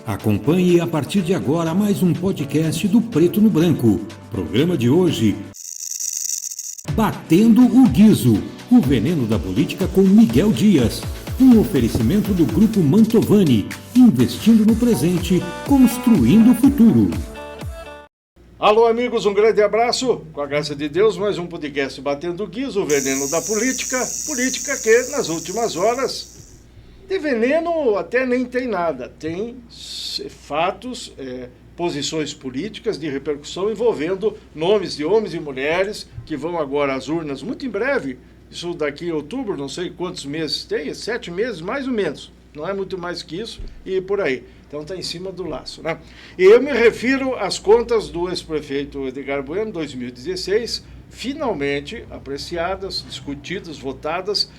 Acompanhe a partir de agora mais um podcast do Preto no Branco. Programa de hoje: Batendo o Guizo, o veneno da política com Miguel Dias. Um oferecimento do Grupo Mantovani, investindo no presente, construindo o futuro. Alô, amigos, um grande abraço. Com a graça de Deus, mais um podcast Batendo o Guizo, o veneno da política. Política que, nas últimas horas, de veneno até nem tem nada. Tem fatos, posições políticas de repercussão envolvendo nomes de homens e mulheres que vão agora às urnas muito em breve. Isso daqui em outubro, não sei quantos meses tem, 7 meses mais ou menos. Não é muito mais que isso e por aí. Então está em cima do laço, né? E eu me refiro às contas do ex-prefeito Edgar Bueno, 2016, finalmente apreciadas, discutidas, votadas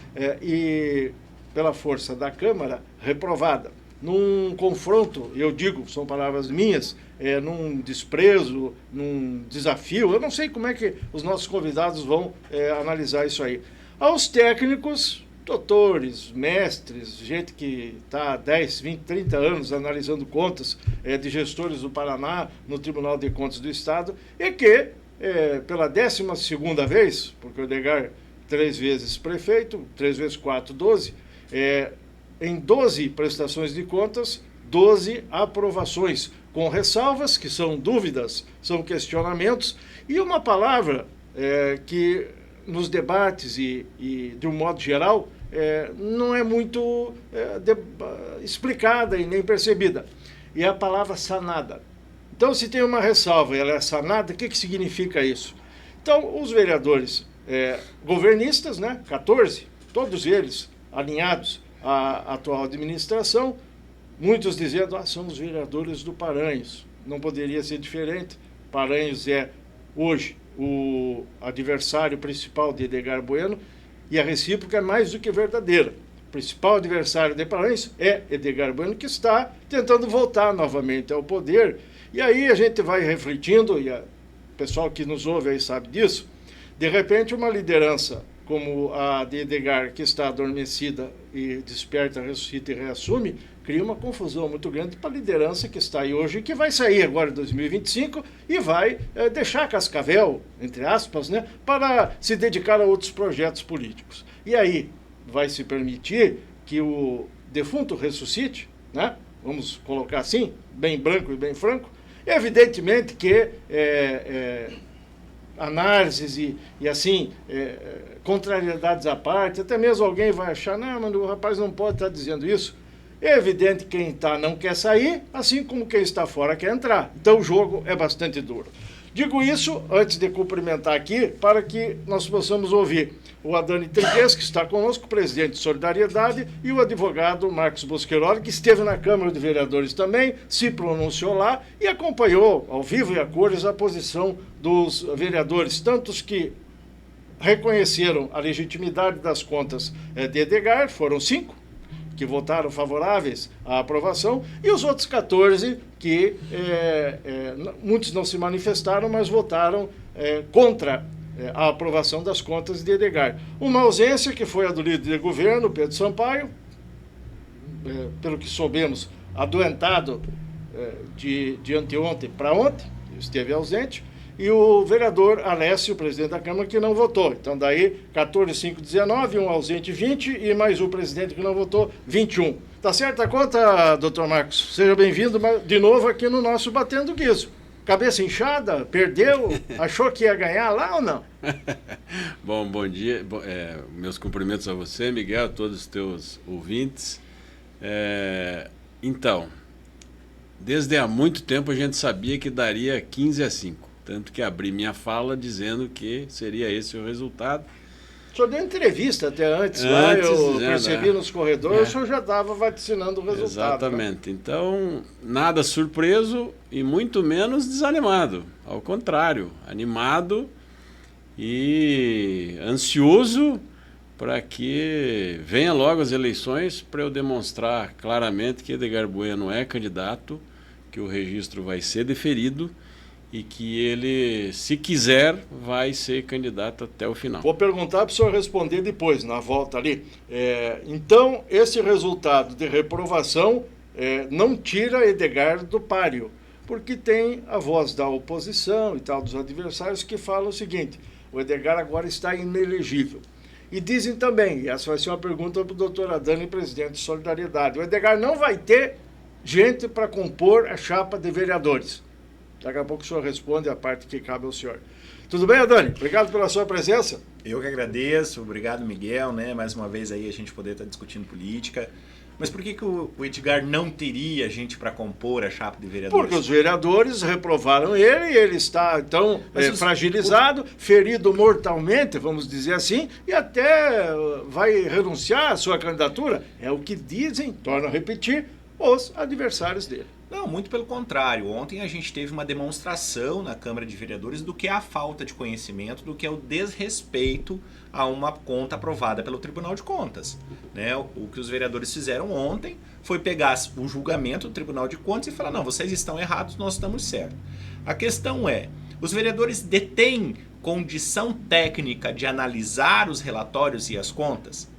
e, pela força da Câmara, reprovada. Num confronto, eu digo, são palavras minhas, num desprezo, num desafio, eu não sei como é que os nossos convidados vão analisar isso aí. Aos técnicos, doutores, mestres, gente que está há 10, 20, 30 anos analisando contas de gestores do Paraná no Tribunal de Contas do Estado, e que, pela 12ª vez, porque o Edgar 3 vezes prefeito, 3 vezes 4, 12, em 12 prestações de contas, 12 aprovações, com ressalvas, que são dúvidas, são questionamentos, e uma palavra que nos debates e de um modo geral, não é muito explicada e nem percebida. E é a palavra sanada. Então, se tem uma ressalva e ela é sanada, o que significa isso? Então, os vereadores governistas, né, 14, todos eles alinhados à atual administração, muitos dizendo, são os vereadores do Paranhos. Não poderia ser diferente. Paranhos é, hoje, o adversário principal de Edgar Bueno, e a recíproca é mais do que verdadeira. O principal adversário de Paranhos é Edgar Bueno, que está tentando voltar novamente ao poder. E aí a gente vai refletindo, e o pessoal que nos ouve aí sabe disso, de repente uma liderança como a de Edgar, que está adormecida e desperta, ressuscita e reassume, cria uma confusão muito grande para a liderança que está aí hoje, que vai sair agora em 2025 e vai deixar Cascavel, entre aspas, né, para se dedicar a outros projetos políticos. E aí vai se permitir que o defunto ressuscite, né, vamos colocar assim, bem branco e bem franco. Evidentemente que análises e assim, contrariedades à parte, até mesmo alguém vai achar, não, mas o rapaz não pode estar dizendo isso. É evidente que quem está não quer sair, assim como quem está fora quer entrar. Então o jogo é bastante duro. Digo isso antes de cumprimentar aqui, para que nós possamos ouvir o Adani Triguez, que está conosco, presidente de Solidariedade, e o advogado Marcos Bosqueroli, que esteve na Câmara de Vereadores também, se pronunciou lá e acompanhou ao vivo e a cores a posição dos vereadores, tantos que reconheceram a legitimidade das contas de Edgar, foram 5, que votaram favoráveis à aprovação, e os outros 14 que muitos não se manifestaram, mas votaram contra a aprovação das contas de Edgar. Uma ausência que foi a do líder de governo, Pedro Sampaio, pelo que soubemos, adoentado de anteontem para ontem, esteve ausente, e o vereador Alessio, presidente da Câmara, que não votou. Então, daí, 14, 5, 19, um ausente, 20, e mais o presidente que não votou, 21. Tá certa a conta, doutor Marcos? Seja bem-vindo de novo aqui no nosso Batendo Guizo. Cabeça inchada? Perdeu? Achou que ia ganhar lá ou não? Bom dia. Meus cumprimentos a você, Miguel, a todos os teus ouvintes. Então, desde há muito tempo a gente sabia que daria 15-5. Tanto que abri minha fala dizendo que seria esse o resultado. O senhor deu entrevista até antes lá, eu percebi nos corredores, o senhor já estava vaticinando o resultado. Exatamente. Né? Então, nada surpreso e muito menos desanimado. Ao contrário, animado e ansioso para que venha logo as eleições para eu demonstrar claramente que Edgar Bueno é candidato, que o registro vai ser deferido e que ele, se quiser, vai ser candidato até o final. Vou perguntar para o senhor responder depois, na volta ali. Então, esse resultado de reprovação não tira Edgar do páreo, porque tem a voz da oposição e tal, dos adversários, que falam o seguinte: o Edgar agora está inelegível. E dizem também, e essa vai ser uma pergunta para o doutor Adani, presidente de Solidariedade, o Edgar não vai ter gente para compor a chapa de vereadores. Daqui a pouco o senhor responde a parte que cabe ao senhor. Tudo bem, Adani? Obrigado pela sua presença. Eu que agradeço, obrigado, Miguel, né? Mais uma vez aí a gente poder estar discutindo política. Mas por que o Edgar não teria gente para compor a chapa de vereadores? Porque os vereadores reprovaram ele e ele está, então, fragilizado, ferido mortalmente, vamos dizer assim, e até vai renunciar à sua candidatura. É o que dizem, torno a repetir, os adversários dele. Não, muito pelo contrário. Ontem a gente teve uma demonstração na Câmara de Vereadores do que é a falta de conhecimento, do que é o desrespeito a uma conta aprovada pelo Tribunal de Contas. Né? O que os vereadores fizeram ontem foi pegar o julgamento do Tribunal de Contas e falar: não, vocês estão errados, nós estamos certos. A questão é, os vereadores detêm condição técnica de analisar os relatórios e as contas?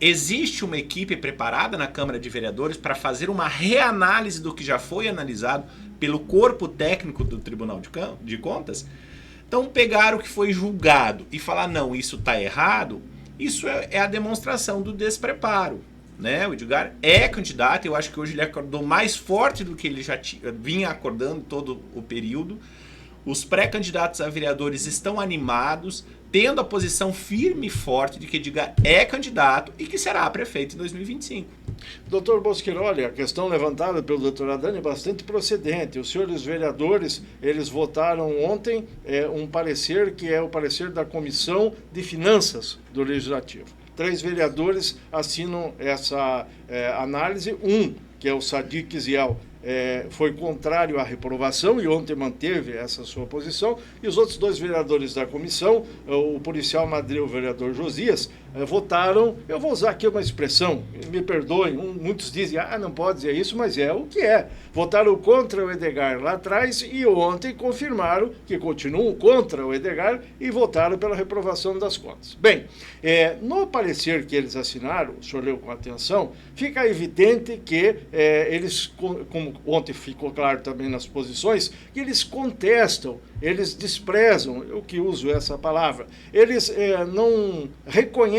Existe uma equipe preparada na Câmara de Vereadores para fazer uma reanálise do que já foi analisado pelo corpo técnico do Tribunal de Contas? Então, pegar o que foi julgado e falar: não, isso está errado, isso é a demonstração do despreparo. Né? O Edgar é candidato, eu acho que hoje ele acordou mais forte do que ele já vinha acordando todo o período. Os pré-candidatos a vereadores estão animados, tendo a posição firme e forte de que Edgar é candidato e que será prefeito em 2025. Doutor Bosquiroli, a questão levantada pelo doutor Adani é bastante procedente. Os senhores vereadores, eles votaram ontem um parecer que é o parecer da Comissão de Finanças do Legislativo. 3 vereadores assinam essa análise. Que é o Sadiq Ziel, foi contrário à reprovação e ontem manteve essa sua posição, e os outros 2 vereadores da comissão, o policial Madril e o vereador Josias, votaram, eu vou usar aqui uma expressão, me perdoem, muitos dizem, não pode dizer isso, mas é o que é. Votaram contra o Edgar lá atrás e ontem confirmaram que continuam contra o Edgar e votaram pela reprovação das contas. Bem, no parecer que eles assinaram, o senhor leu com atenção, fica evidente que eles, como ontem ficou claro também nas posições, que eles contestam, eles desprezam, eu que uso essa palavra, eles não reconhecem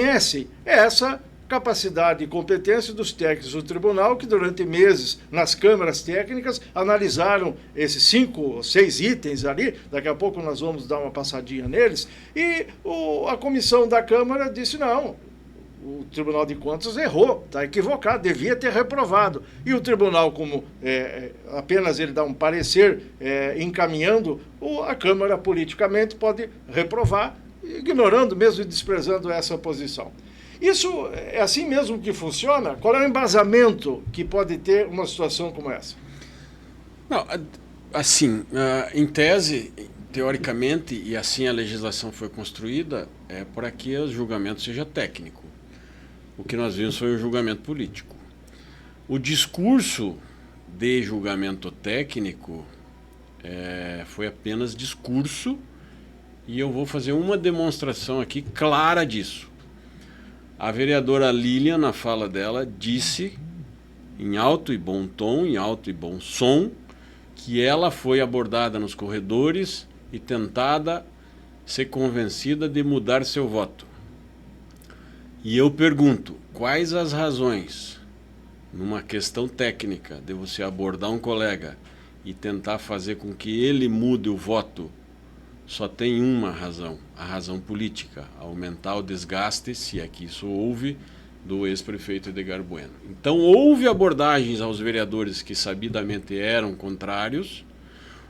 essa capacidade e competência dos técnicos do tribunal que durante meses nas câmaras técnicas analisaram esses 5 ou 6 itens ali, daqui a pouco nós vamos dar uma passadinha neles, e a comissão da Câmara disse: não, o Tribunal de Contas errou, está equivocado, devia ter reprovado. E o tribunal, como apenas ele dá um parecer encaminhando, a Câmara politicamente pode reprovar, ignorando mesmo e desprezando essa posição. Isso é assim mesmo que funciona? Qual é o embasamento que pode ter uma situação como essa? Não, assim, em tese, teoricamente, e assim a legislação foi construída, é para que o julgamento seja técnico. O que nós vimos foi um julgamento político. O discurso de julgamento técnico foi apenas discurso, e eu vou fazer uma demonstração aqui clara disso. A vereadora Lilian, na fala dela, disse, em alto e bom tom, em alto e bom som, que ela foi abordada nos corredores e tentada ser convencida de mudar seu voto. E eu pergunto, quais as razões, numa questão técnica, de você abordar um colega e tentar fazer com que ele mude o voto? Só tem uma razão, a razão política, aumentar o desgaste, se é que isso houve, do ex-prefeito Edgar Bueno. Então houve abordagens aos vereadores que sabidamente eram contrários,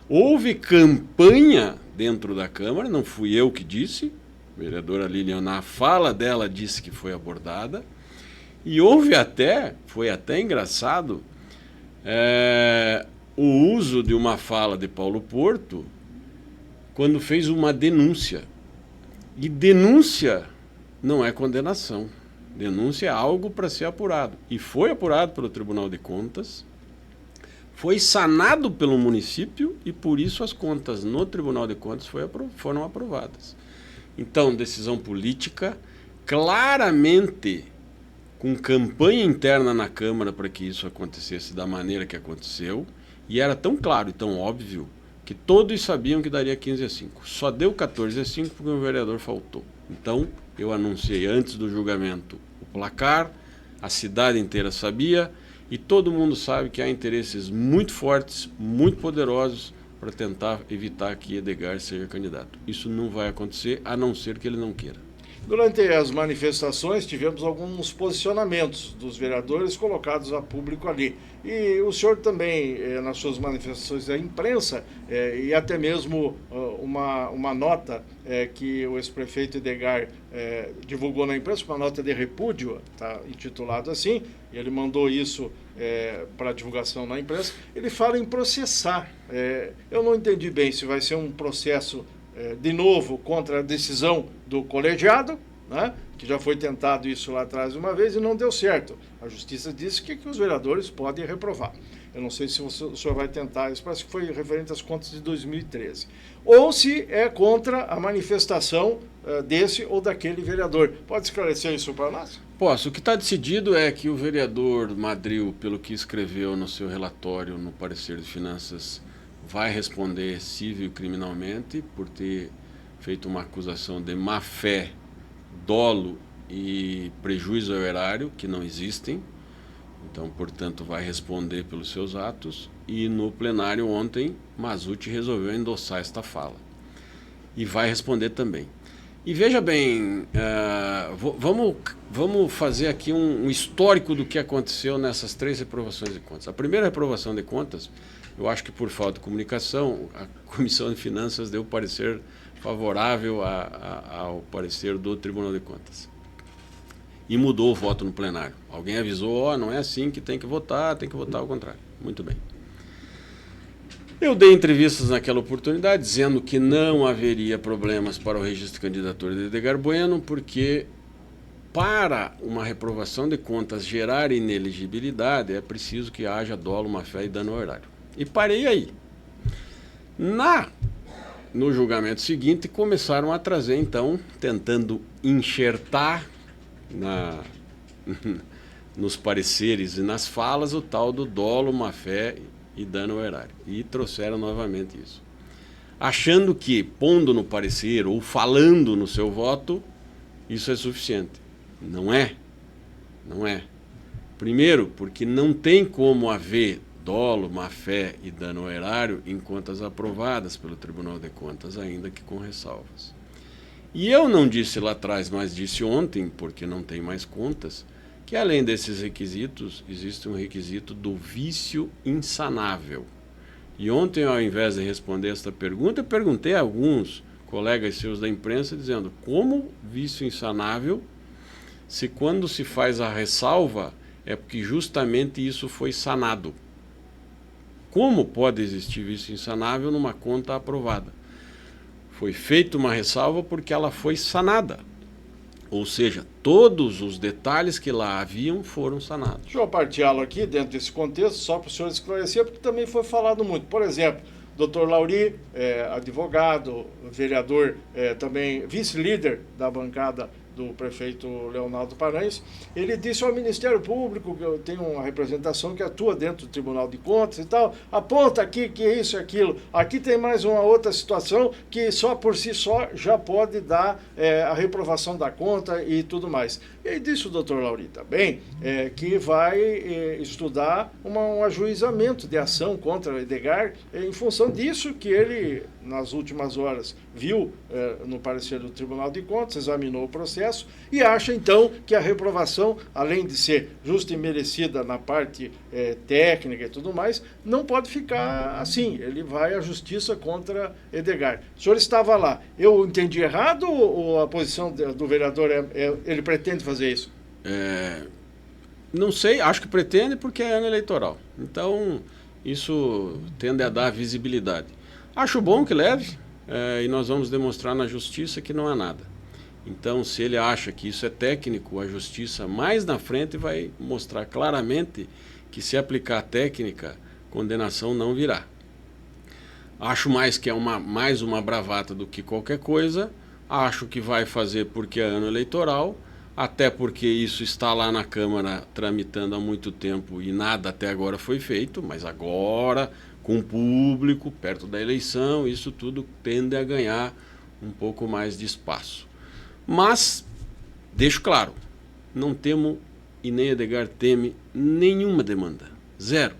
houve campanha dentro da Câmara, não fui eu que disse, a vereadora Lilian, na fala dela, disse que foi abordada, e houve foi até engraçado, o uso de uma fala de Paulo Porto, quando fez uma denúncia. E denúncia não é condenação. Denúncia é algo para ser apurado. E foi apurado pelo Tribunal de Contas, foi sanado pelo município e por isso as contas no Tribunal de Contas foram aprovadas. Então, decisão política, claramente com campanha interna na Câmara para que isso acontecesse da maneira que aconteceu, e era tão claro e tão óbvio que todos sabiam que daria 15-5. Só deu 14-5 porque o vereador faltou. Então, eu anunciei antes do julgamento o placar, a cidade inteira sabia, e todo mundo sabe que há interesses muito fortes, muito poderosos, para tentar evitar que Edgar seja candidato. Isso não vai acontecer, a não ser que ele não queira. Durante as manifestações, tivemos alguns posicionamentos dos vereadores colocados a público ali. E o senhor também, nas suas manifestações à imprensa, e até mesmo uma nota que o ex-prefeito Edgar divulgou na imprensa, uma nota de repúdio, está intitulado assim, e ele mandou isso para divulgação na imprensa, ele fala em processar. Eu não entendi bem se vai ser um processo de novo contra a decisão do colegiado, né, que já foi tentado isso lá atrás uma vez e não deu certo. A justiça disse que os vereadores podem reprovar. Eu não sei se o senhor vai tentar, isso parece que foi referente às contas de 2013. Ou se é contra a manifestação desse ou daquele vereador. Pode esclarecer isso para nós? Posso. O que está decidido é que o vereador Madril, pelo que escreveu no seu relatório no parecer de finanças, vai responder civil e criminalmente por ter feito uma acusação de má-fé, dolo e prejuízo ao erário, que não existem. Então, portanto, vai responder pelos seus atos. E no plenário ontem, Mazzucchi resolveu endossar esta fala. E vai responder também. E veja bem, vamos fazer aqui um histórico do que aconteceu nessas 3 reprovações de contas. A primeira reprovação de contas, eu acho que por falta de comunicação, a Comissão de Finanças deu parecer favorável ao parecer do Tribunal de Contas. E mudou o voto no plenário. Alguém avisou, não é assim que tem que votar ao contrário. Muito bem. Eu dei entrevistas naquela oportunidade dizendo que não haveria problemas para o registro de candidatura de Edgar Bueno, porque para uma reprovação de contas gerar inelegibilidade é preciso que haja dolo, má-fé e dano ao erário. E parei aí. No julgamento seguinte, começaram a trazer, então, tentando enxertar nos pareceres e nas falas o tal do dolo, má-fé e dano ao erário. E trouxeram novamente isso. Achando que, pondo no parecer ou falando no seu voto, isso é suficiente. Não é. Não é. Primeiro, porque não tem como haver dolo, má-fé e dano ao erário em contas aprovadas pelo Tribunal de Contas, ainda que com ressalvas. E eu não disse lá atrás, mas disse ontem, porque não tem mais contas, que além desses requisitos, existe um requisito do vício insanável. E ontem, ao invés de responder esta pergunta, eu perguntei a alguns colegas seus da imprensa, dizendo como vício insanável, se quando se faz a ressalva, é porque justamente isso foi sanado. Como pode existir vício insanável numa conta aprovada? Foi feita uma ressalva porque ela foi sanada. Ou seja, todos os detalhes que lá haviam foram sanados. Deixa eu partilhá-lo aqui dentro desse contexto, só para o senhor esclarecer, porque também foi falado muito. Por exemplo, Dr. Lauri, advogado, vereador, também vice-líder da bancada do prefeito Leonardo Paranhos, ele disse ao Ministério Público, que eu tenho uma representação que atua dentro do Tribunal de Contas e tal, aponta aqui que é isso e aquilo. Aqui tem mais uma outra situação que só por si só já pode dar a reprovação da conta e tudo mais. E aí disse o doutor Lauri também que vai estudar um ajuizamento de ação contra o Edgar em função disso que ele, nas últimas horas, viu no parecer do Tribunal de Contas, examinou o processo e acha, então, que a reprovação, além de ser justa e merecida na parte técnica e tudo mais, não pode ficar assim. Ele vai à justiça contra Edgar. O senhor estava lá. Eu entendi errado ou a posição do vereador ele pretende fazer isso? Não sei, acho que pretende porque é ano eleitoral. Então, isso tende a dar visibilidade. Acho bom que leve, e nós vamos demonstrar na justiça que não há nada. Então, se ele acha que isso é técnico, a justiça mais na frente vai mostrar claramente que se aplicar a técnica, condenação não virá. Acho mais que é mais uma bravata do que qualquer coisa. Acho que vai fazer porque é ano eleitoral. até porque isso está lá na Câmara tramitando há muito tempo e nada até agora foi feito, mas agora, com o público, perto da eleição, isso tudo tende a ganhar um pouco mais de espaço. Mas, deixo claro, não temo e nem Edgar teme nenhuma demanda. Zero.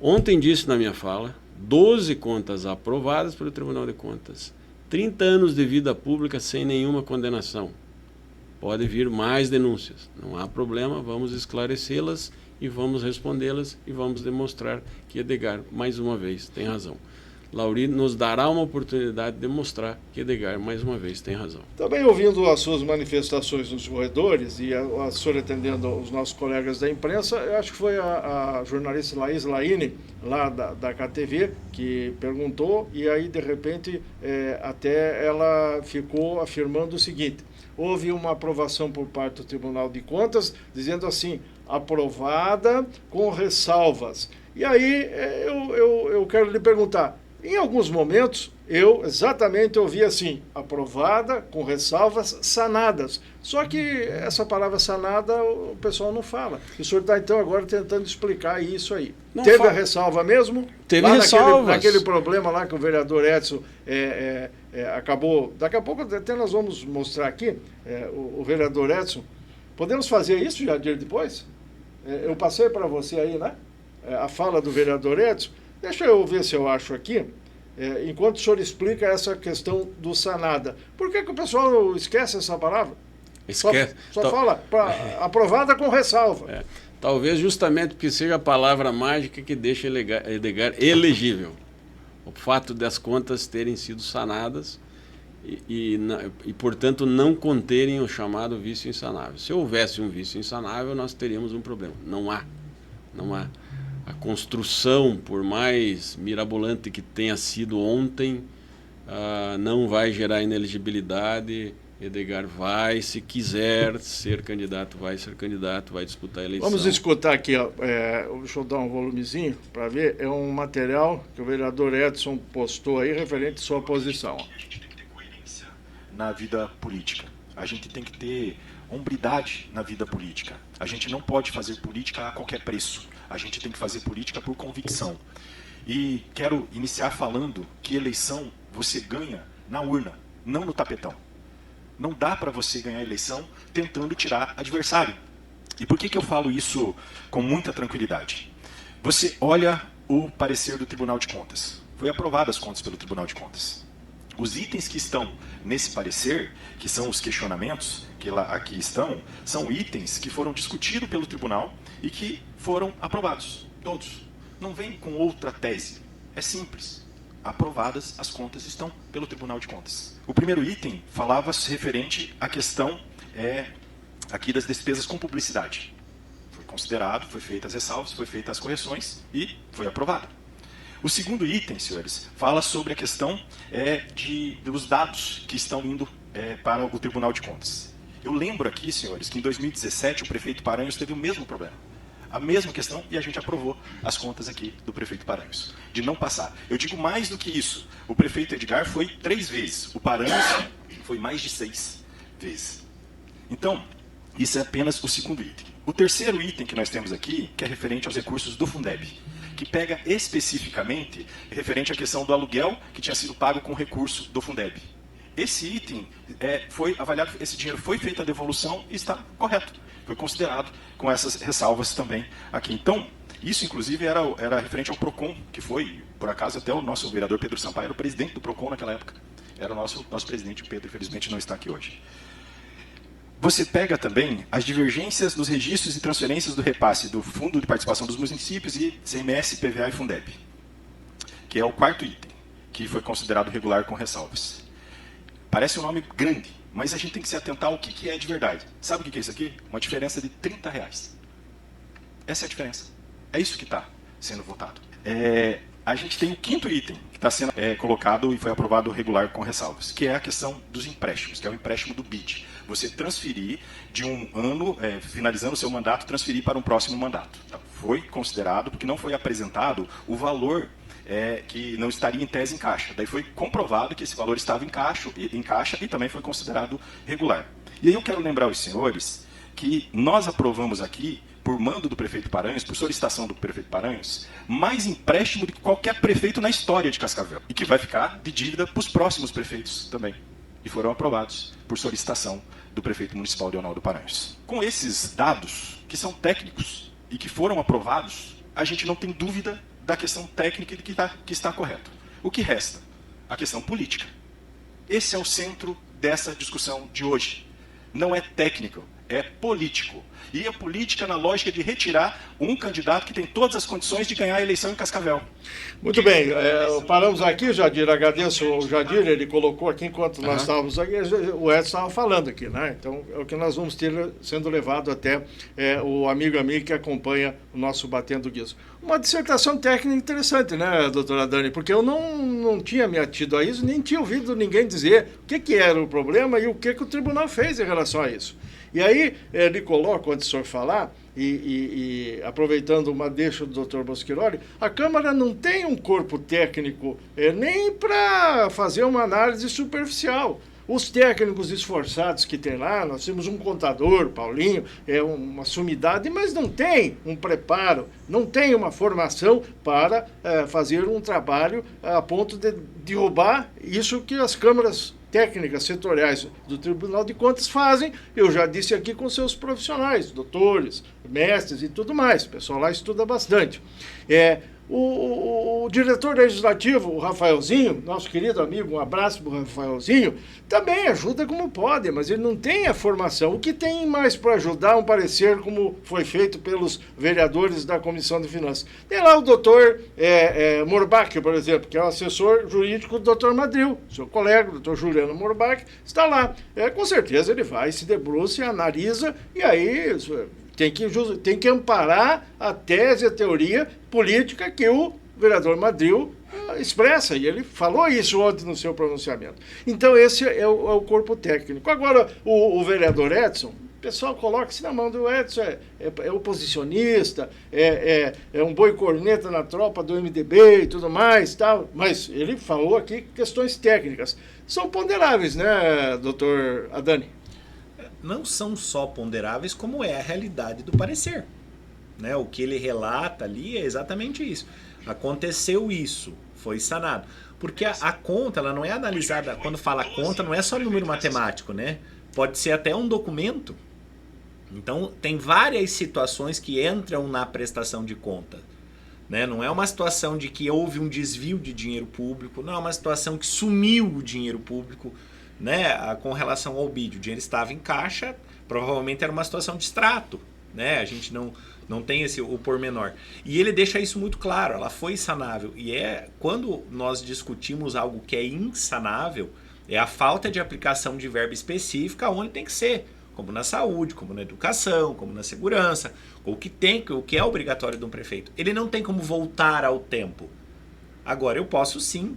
Ontem disse na minha fala, 12 contas aprovadas pelo Tribunal de Contas. 30 anos de vida pública sem nenhuma condenação. Pode vir mais denúncias. Não há problema, vamos esclarecê-las e vamos respondê-las e vamos demonstrar que Edgar, mais uma vez, tem razão. Lauri nos dará uma oportunidade de mostrar que Edgar, mais uma vez, tem razão. Também ouvindo as suas manifestações nos corredores e a senhora atendendo os nossos colegas da imprensa, eu acho que foi a jornalista Laís Laine, lá da KTV, que perguntou e aí, de repente, até ela ficou afirmando o seguinte: houve uma aprovação por parte do Tribunal de Contas, dizendo assim, aprovada com ressalvas. E aí eu quero lhe perguntar, em alguns momentos, eu exatamente ouvi assim, aprovada, com ressalvas, sanadas. Só que essa palavra sanada o pessoal não fala. O senhor está, então, agora tentando explicar isso aí. Não teve a ressalva mesmo? Teve lá ressalvas. naquele problema lá que o vereador Edson acabou... Daqui a pouco até nós vamos mostrar aqui, o vereador Edson. Podemos fazer isso já depois? Eu passei para você aí, né? A fala do vereador Edson. Deixa eu ver se eu acho aqui, enquanto o senhor explica essa questão do sanada. Por que o pessoal esquece essa palavra? Esquece. Só fala aprovada com ressalva. Talvez justamente porque seja a palavra mágica que deixa Edgar elegível. O fato das contas terem sido sanadas e portanto, não conterem o chamado vício insanável. Se houvesse um vício insanável, nós teríamos um problema. Não há. A construção, por mais mirabolante que tenha sido ontem, não vai gerar inelegibilidade. Edgar vai, se quiser ser candidato, vai ser candidato, vai disputar a eleição. Vamos escutar aqui, deixa eu dar um volumezinho para ver. É um material que o vereador Edson postou aí, referente à sua posição. A gente tem que ter coerência na vida política. A gente tem que ter hombridade na vida política. A gente não pode fazer política a qualquer preço. A gente tem que fazer política por convicção. E quero iniciar falando que eleição você ganha na urna, não no tapetão. Não dá para você ganhar a eleição tentando tirar adversário. E por que eu falo isso com muita tranquilidade? Você olha o parecer do Tribunal de Contas. Foi aprovado as contas pelo Tribunal de Contas. Os itens que estão nesse parecer, que são os questionamentos que lá aqui estão, são itens que foram discutidos pelo tribunal e que foram aprovados, todos. Não vem com outra tese, é simples. Aprovadas as contas estão pelo Tribunal de Contas. O primeiro item falava-se referente à questão aqui das despesas com publicidade. Foi considerado, foi feitas as ressalvas, foi feitas as correções e foi aprovado. O segundo item, senhores, fala sobre a questão dos dados que estão indo para o Tribunal de Contas. Eu lembro aqui, senhores, que em 2017 o prefeito Paranhos teve o mesmo problema. A mesma questão e a gente aprovou as contas aqui do prefeito Paranhos, de não passar. Eu digo mais do que isso. O prefeito Edgar foi 3 vezes, o Paranhos foi mais de 6 vezes. Então, isso é apenas o segundo item. O terceiro item que nós temos aqui, que é referente aos recursos do Fundeb, que pega especificamente referente à questão do aluguel que tinha sido pago com recurso do Fundeb. Esse item foi avaliado, esse dinheiro foi feita a devolução e está correto. Foi considerado com essas ressalvas também aqui. Então, isso inclusive era referente ao PROCON, que foi, por acaso, até o nosso vereador Pedro Sampaio era o presidente do PROCON naquela época. Era o nosso presidente, o Pedro, infelizmente não está aqui hoje. Você pega também as divergências dos registros e transferências do repasse do Fundo de Participação dos Municípios e CMS, PVA e Fundeb, que é o quarto item, que foi considerado regular com ressalvas. Parece um nome grande, mas a gente tem que se atentar ao que é de verdade. Sabe o que é isso aqui? Uma diferença de R$30. Essa é a diferença. É isso que está sendo votado. A gente tem o quinto item, que está sendo colocado e foi aprovado regular com ressalvas, que é a questão dos empréstimos, que é o empréstimo do BID. Você transferir de um ano, finalizando o seu mandato, transferir para um próximo mandato. Foi considerado, porque não foi apresentado o valor que não estaria em tese em caixa. Daí foi comprovado que esse valor estava em caixa e também foi considerado regular. E aí eu quero lembrar aos senhores que nós aprovamos aqui, por mando do prefeito Paranhos, por solicitação do prefeito Paranhos, mais empréstimo do que qualquer prefeito na história de Cascavel. E que vai ficar de dívida para os próximos prefeitos também. E foram aprovados por solicitação do prefeito municipal Leonardo Paranhos. Com esses dados, que são técnicos e que foram aprovados, a gente não tem dúvida da questão técnica de que está correto. O que resta? A questão política. Esse é o centro dessa discussão de hoje. Não é técnico, é político. E a política na lógica de retirar um candidato que tem todas as condições de ganhar a eleição em Cascavel. Muito bem, paramos aqui, Jadir, agradeço o Jadir, ele colocou aqui enquanto nós estávamos aqui, o Edson estava falando aqui, né? Então é o que nós vamos ter sendo levado até o amigo que acompanha o nosso Batendo Guizo. Uma dissertação técnica interessante, né, doutora Dani? Porque eu não tinha me atido a isso, nem tinha ouvido ninguém dizer o que era o problema e o que o tribunal fez em relação a isso. E aí, ele coloca, antes do senhor falar, e aproveitando uma deixa do doutor Bosquiroli, a Câmara não tem um corpo técnico nem para fazer uma análise superficial. Os técnicos esforçados que tem lá, nós temos um contador, Paulinho, uma sumidade, mas não tem um preparo, não tem uma formação para fazer um trabalho a ponto de derrubar isso que as câmaras técnicas setoriais do Tribunal de Contas fazem, eu já disse aqui, com seus profissionais, doutores, mestres e tudo mais. O pessoal lá estuda bastante. O diretor legislativo, o Rafaelzinho, nosso querido amigo, um abraço para o Rafaelzinho, também ajuda como pode, mas ele não tem a formação. O que tem mais para ajudar um parecer como foi feito pelos vereadores da Comissão de Finanças? Tem lá o doutor Morbach, por exemplo, que é o assessor jurídico do doutor Madril, seu colega, o doutor Juliano Morbach, está lá. Com certeza ele vai, se debruça, analisa, e aí tem que amparar a tese, a teoria política que o vereador Madril expressa, e ele falou isso ontem no seu pronunciamento. Então esse é o corpo técnico. Agora, o vereador Edson, o pessoal coloca-se na mão do Edson, é oposicionista, é um boi corneta na tropa do MDB e tudo mais, tal, mas ele falou aqui questões técnicas. São ponderáveis, né, doutor Adani? Não são só ponderáveis, como é a realidade do parecer. Né? O que ele relata ali é exatamente isso. Aconteceu isso, foi sanado. Porque a conta, ela não é analisada, quando fala conta, não é só número matemático, né? Pode ser até um documento. Então, tem várias situações que entram na prestação de conta. Né? Não é uma situação de que houve um desvio de dinheiro público, não é uma situação que sumiu o dinheiro público, né, com relação ao BID. O dinheiro estava em caixa, provavelmente era uma situação de extrato, né? A gente não tem o pormenor. E ele deixa isso muito claro, ela foi sanável. E quando nós discutimos algo que é insanável, é a falta de aplicação de verba específica onde tem que ser, como na saúde, como na educação, como na segurança, o que é obrigatório de um prefeito. Ele não tem como voltar ao tempo. Agora, eu posso sim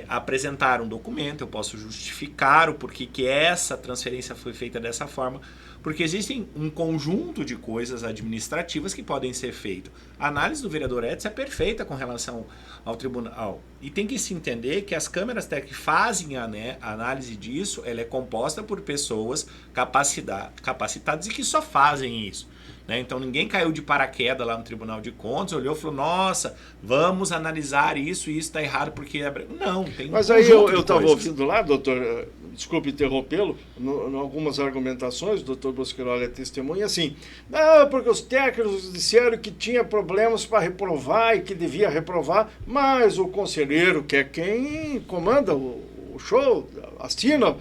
apresentar um documento, eu posso justificar o porquê que essa transferência foi feita dessa forma, porque existem um conjunto de coisas administrativas que podem ser feitas. A análise do vereador Edson é perfeita com relação ao tribunal. E tem que se entender que as câmaras técnicas que fazem a análise disso, ela é composta por pessoas capacitadas e que só fazem isso. Né? Então ninguém caiu de paraquedas lá no Tribunal de Contas, olhou e falou, nossa, vamos analisar isso e isso está errado porque... Não, tem um Mas aí eu estava ouvindo lá, doutor, desculpe interrompê-lo, em algumas argumentações, o doutor Bosquiroli é testemunha, assim, não, porque os técnicos disseram que tinha problemas para reprovar e que devia reprovar, mas o conselheiro, que é quem comanda o show, assina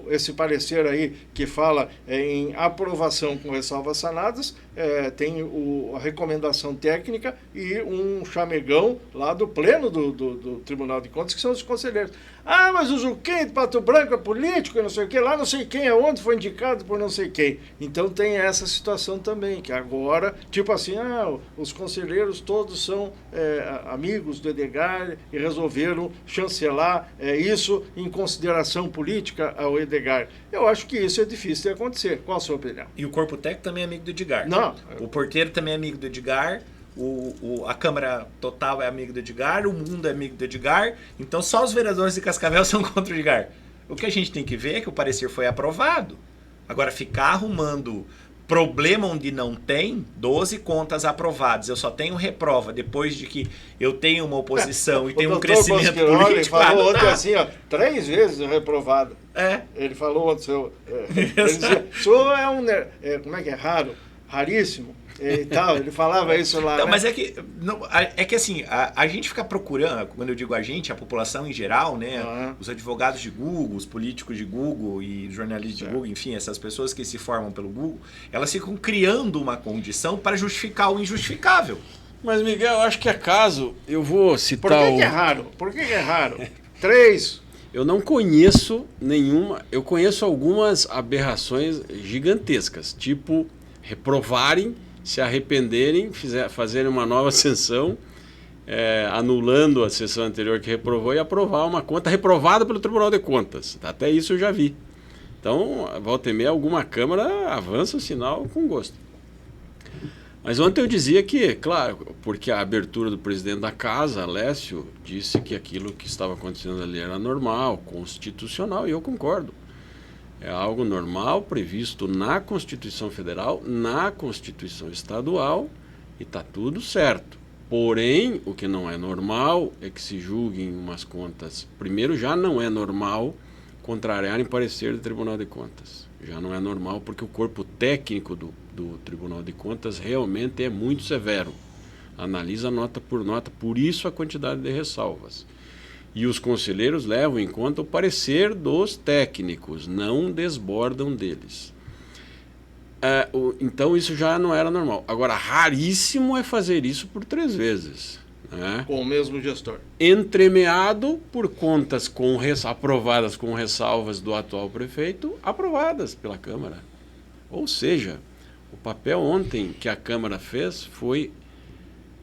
esse parecer aí que fala em aprovação com ressalvas sanadas, tem a recomendação técnica e um chamegão lá do pleno do Tribunal de Contas, que são os conselheiros. Ah, mas o Juquim de Pato Branco é político e não sei o que, lá não sei quem, aonde foi indicado por não sei quem. Então tem essa situação também, que agora, tipo assim, os conselheiros todos são amigos do Edgar e resolveram chancelar isso em consideração política ao Edgar. Eu acho que isso é difícil de acontecer. Qual a sua opinião? E o corpo técnico também é amigo do Edgar. Não. O porteiro também é amigo do Edgar. a Câmara total é amiga do Edgar, o mundo é amigo do Edgar, então só os vereadores de Cascavel são contra o Edgar. O que a gente tem que ver é que o parecer foi aprovado. Agora, ficar arrumando problema onde não tem, 12 contas aprovadas, eu só tenho reprova depois de que eu tenho uma oposição e tenho um crescimento político. Ele falou ontem assim, ó, 3 vezes reprovado. Ele falou ontem, ele dizia, o senhor é um, como é que é, raríssimo. E tal, ele falava isso lá. Então, né? Mas é que assim, a gente fica procurando, quando eu digo a gente, a população em geral, né? Os advogados de Google, os políticos de Google e jornalistas de Google, enfim, essas pessoas que se formam pelo Google, elas ficam criando uma condição para justificar o injustificável. Mas, Miguel, eu acho que é caso, eu vou citar... Por que é raro? Por que é raro? 3. Eu não conheço nenhuma... Eu conheço algumas aberrações gigantescas, tipo reprovarem, se arrependerem, fazerem uma nova sessão, anulando a sessão anterior que reprovou e aprovar uma conta reprovada pelo Tribunal de Contas. Até isso eu já vi. Então, volta e meia, alguma Câmara avança o sinal com gosto. Mas ontem eu dizia que, claro, porque a abertura do presidente da casa, Alessio, disse que aquilo que estava acontecendo ali era normal, constitucional, e eu concordo. É algo normal, previsto na Constituição Federal, na Constituição Estadual, e está tudo certo. Porém, o que não é normal é que se julguem umas contas. Primeiro, já não é normal contrariarem parecer do Tribunal de Contas. Já não é normal porque o corpo técnico do Tribunal de Contas realmente é muito severo. Analisa nota, por isso a quantidade de ressalvas. E os conselheiros levam em conta o parecer dos técnicos, não desbordam deles. Então isso já não era normal. Agora, raríssimo é fazer isso por 3 vezes. Né? Com o mesmo gestor. Entremeado por contas aprovadas com ressalvas do atual prefeito, aprovadas pela Câmara. Ou seja, o papel ontem que a Câmara fez foi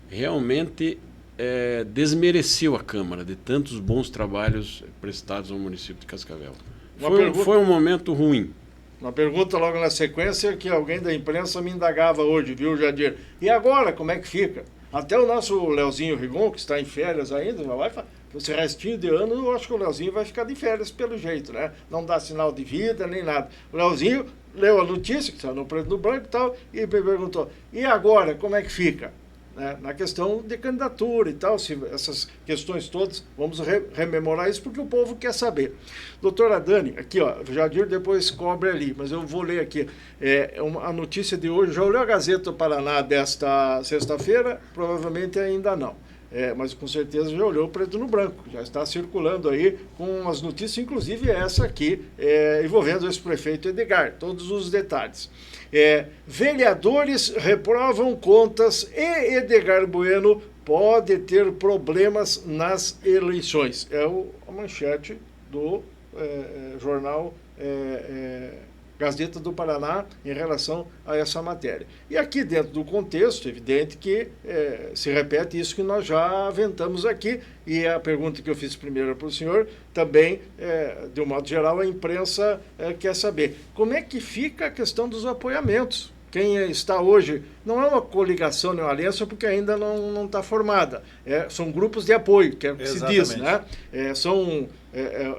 realmente... desmereceu a Câmara de tantos bons trabalhos prestados ao município de Cascavel. Foi um momento ruim. Uma pergunta logo na sequência que alguém da imprensa me indagava hoje, viu, Jadir? E agora, como é que fica? Até o nosso Leozinho Rigon, que está em férias ainda, esse restinho de ano, eu acho que o Leozinho vai ficar de férias pelo jeito, né? Não dá sinal de vida, nem nada. O Leozinho leu a notícia, que está no preto no branco e tal, e me perguntou, e agora, como é que fica? Na questão de candidatura e tal, essas questões todas, vamos rememorar isso porque o povo quer saber. Doutora Dani, aqui, ó, o Jadir depois cobre ali, mas eu vou ler aqui. A notícia de hoje, já olhou a Gazeta do Paraná desta sexta-feira? Provavelmente ainda não. Mas com certeza já olhou o preto no branco, já está circulando aí com as notícias, inclusive essa aqui, envolvendo esse prefeito Edgar, todos os detalhes. Vereadores reprovam contas e Edgar Bueno pode ter problemas nas eleições. É a manchete do jornal Gazeta do Paraná em relação a essa matéria. E aqui dentro do contexto, evidente que se repete isso que nós já aventamos aqui, e a pergunta que eu fiz primeiro para o senhor, também, de um modo geral, a imprensa quer saber. Como é que fica a questão dos apoiamentos? Quem está hoje, não é uma coligação nem uma aliança, porque ainda não está formada. São grupos de apoio, que é o que se diz, né? São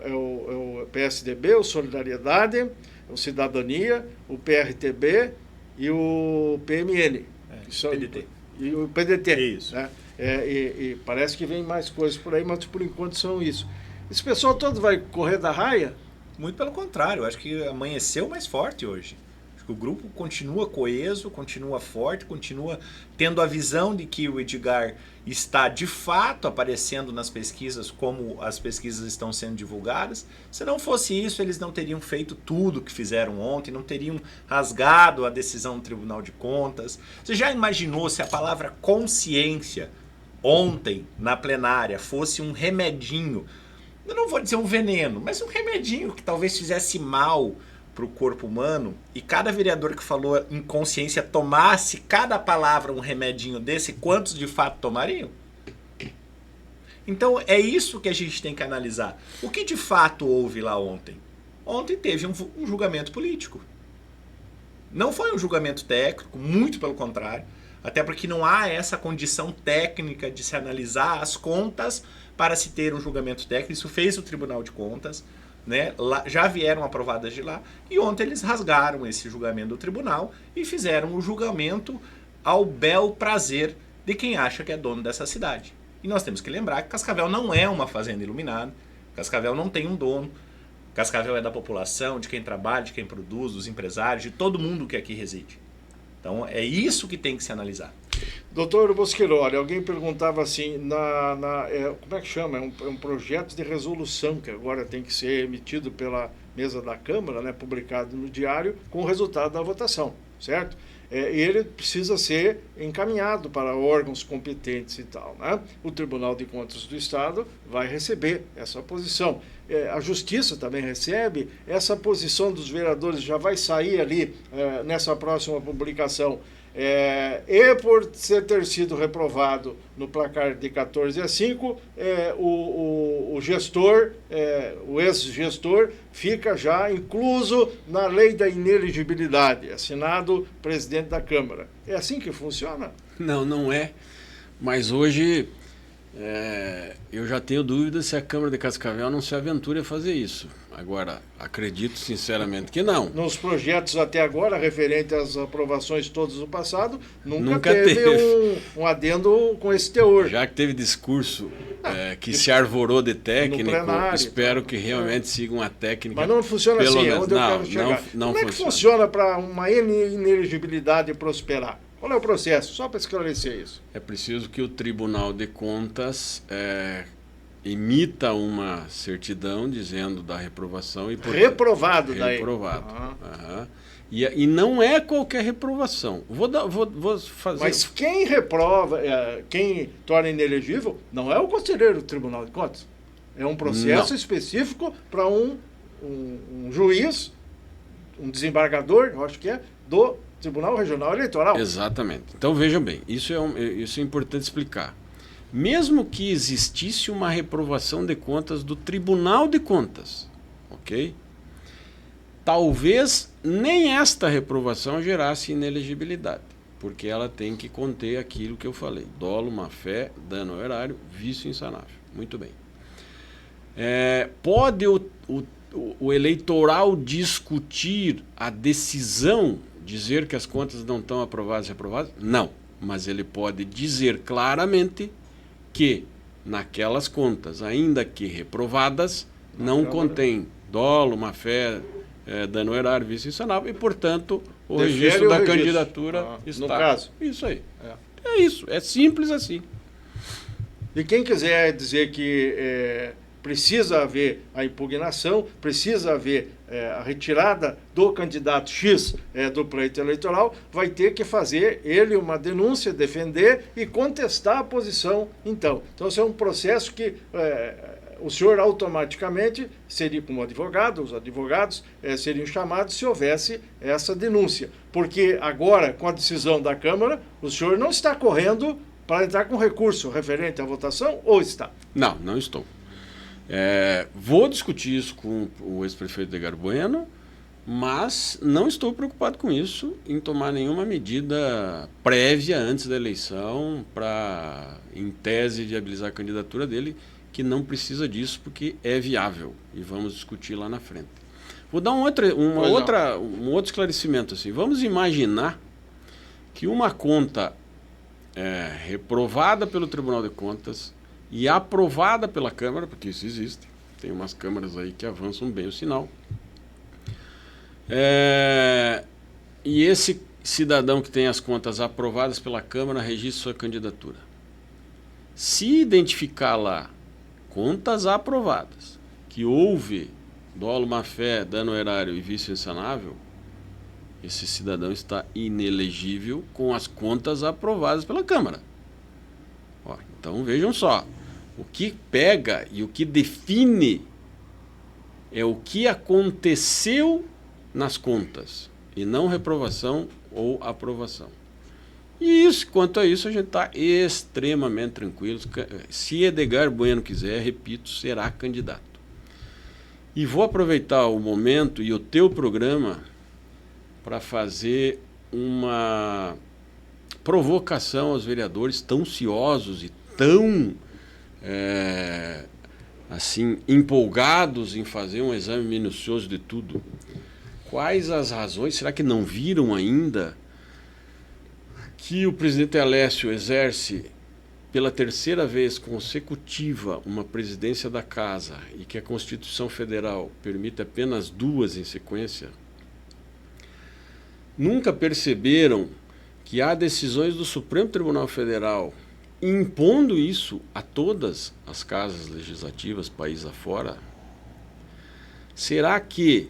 o PSDB, o Solidariedade, o Cidadania, o PRTB e o PMN. PDT. E o PDT. Isso. Né? E parece que vem mais coisas por aí, mas por enquanto são isso. Esse pessoal todo vai correr da raia? Muito pelo contrário, eu acho que amanheceu mais forte hoje. Acho que o grupo continua coeso, continua forte, continua tendo a visão de que o Edgar está de fato aparecendo nas pesquisas como as pesquisas estão sendo divulgadas. Se não fosse isso, eles não teriam feito tudo que fizeram ontem, não teriam rasgado a decisão do Tribunal de Contas. Você já imaginou se a palavra consciência ontem na plenária fosse um remedinho? Eu não vou dizer um veneno, mas um remedinho que talvez fizesse mal para o corpo humano, e cada vereador que falou em consciência tomasse cada palavra um remedinho desse, quantos de fato tomariam? Então é isso que a gente tem que analisar. O que de fato houve lá ontem? Ontem teve um julgamento político. Não foi um julgamento técnico, muito pelo contrário. Até porque não há essa condição técnica de se analisar as contas para se ter um julgamento técnico. Isso fez o Tribunal de Contas, né? Lá, já vieram aprovadas de lá, e ontem eles rasgaram esse julgamento do tribunal e fizeram o julgamento ao bel prazer de quem acha que é dono dessa cidade. E nós temos que lembrar que Cascavel não é uma fazenda iluminada, Cascavel não tem um dono, Cascavel é da população, de quem trabalha, de quem produz, dos empresários, de todo mundo que aqui reside. Então é isso que tem que se analisar. Doutor Bosquilholi, alguém perguntava assim, como é que chama? É um projeto de resolução que agora tem que ser emitido pela mesa da Câmara, né, publicado no diário, com o resultado da votação, certo? Ele precisa ser encaminhado para órgãos competentes e tal, né? O Tribunal de Contas do Estado vai receber essa posição. A Justiça também recebe, essa posição dos vereadores já vai sair ali nessa próxima publicação. E por ter sido reprovado no placar de 14-5, o gestor, o ex-gestor, fica já incluso na lei da inelegibilidade, assinado presidente da Câmara. É assim que funciona? Não, não é. Mas hoje eu já tenho dúvidas se a Câmara de Cascavel não se aventura a fazer isso. Agora, acredito sinceramente que não. Nos projetos até agora, referente às aprovações todas do passado, nunca teve um adendo com esse teor. Já que teve discurso que se arvorou de técnico, plenário, espero que realmente siga uma técnica. Mas não funciona assim, é onde eu quero chegar. Não Como é que funciona para uma inelegibilidade prosperar? Qual é o processo? Só para esclarecer isso. É preciso que o Tribunal de Contas emita uma certidão dizendo da reprovação. Reprovado daí. Reprovado. E não é qualquer reprovação. Vou fazer... Mas quem reprova, quem torna inelegível, não é o conselheiro do Tribunal de Contas. É um processo específico para um juiz, um desembargador, eu acho que do Tribunal Regional Eleitoral. Exatamente. Então vejam bem, isso é importante explicar. Mesmo que existisse uma reprovação de contas do Tribunal de Contas, ok? Talvez nem esta reprovação gerasse inelegibilidade, porque ela tem que conter aquilo que eu falei: dolo, má-fé, dano ao erário, vício insanável. Muito bem. Pode o eleitoral discutir a decisão, dizer que as contas não estão aprovadas e reprovadas? Não, mas ele pode dizer claramente que naquelas contas, ainda que reprovadas, não contém dolo, má-fé, dano ao erário, vício insanável, e, portanto, o registro da candidatura está... No caso. Isso aí. É isso, é simples assim. E quem quiser dizer que precisa haver a impugnação, precisa haver a retirada do candidato X do pleito eleitoral, vai ter que fazer ele uma denúncia, defender e contestar a posição, então. Então, isso é um processo que o senhor automaticamente seria, como advogado, os advogados seriam chamados se houvesse essa denúncia. Porque agora, com a decisão da Câmara, o senhor não está correndo para entrar com recurso referente à votação, ou está? Não, não estou. Vou discutir isso com o ex-prefeito Edgar Bueno, mas não estou preocupado com isso, em tomar nenhuma medida prévia antes da eleição para, em tese, viabilizar a candidatura dele, que não precisa disso porque é viável, e vamos discutir lá na frente. Vou dar um outro esclarecimento. Assim. Vamos imaginar que uma conta reprovada pelo Tribunal de Contas e aprovada pela Câmara, porque isso existe, tem umas câmaras aí que avançam bem o sinal, e esse cidadão que tem as contas aprovadas pela Câmara registra sua candidatura. Se identificar lá contas aprovadas, que houve dolo, má-fé, dano ao erário e vício insanável, esse cidadão está inelegível com as contas aprovadas pela Câmara. Então vejam só, o que pega e o que define é o que aconteceu nas contas, e não reprovação ou aprovação. E isso, quanto a isso, a gente está extremamente tranquilo. Se Edgar Bueno quiser, repito, será candidato. E vou aproveitar o momento e o teu programa para fazer uma provocação aos vereadores tão ciosos e tão assim empolgados em fazer um exame minucioso de tudo. Quais as razões? Será que não viram ainda que o presidente Alécio exerce pela terceira vez consecutiva uma presidência da Casa e que a Constituição Federal permite apenas 2 em sequência? Nunca perceberam que há decisões do Supremo Tribunal Federal impondo isso a todas as casas legislativas, país afora? Será que,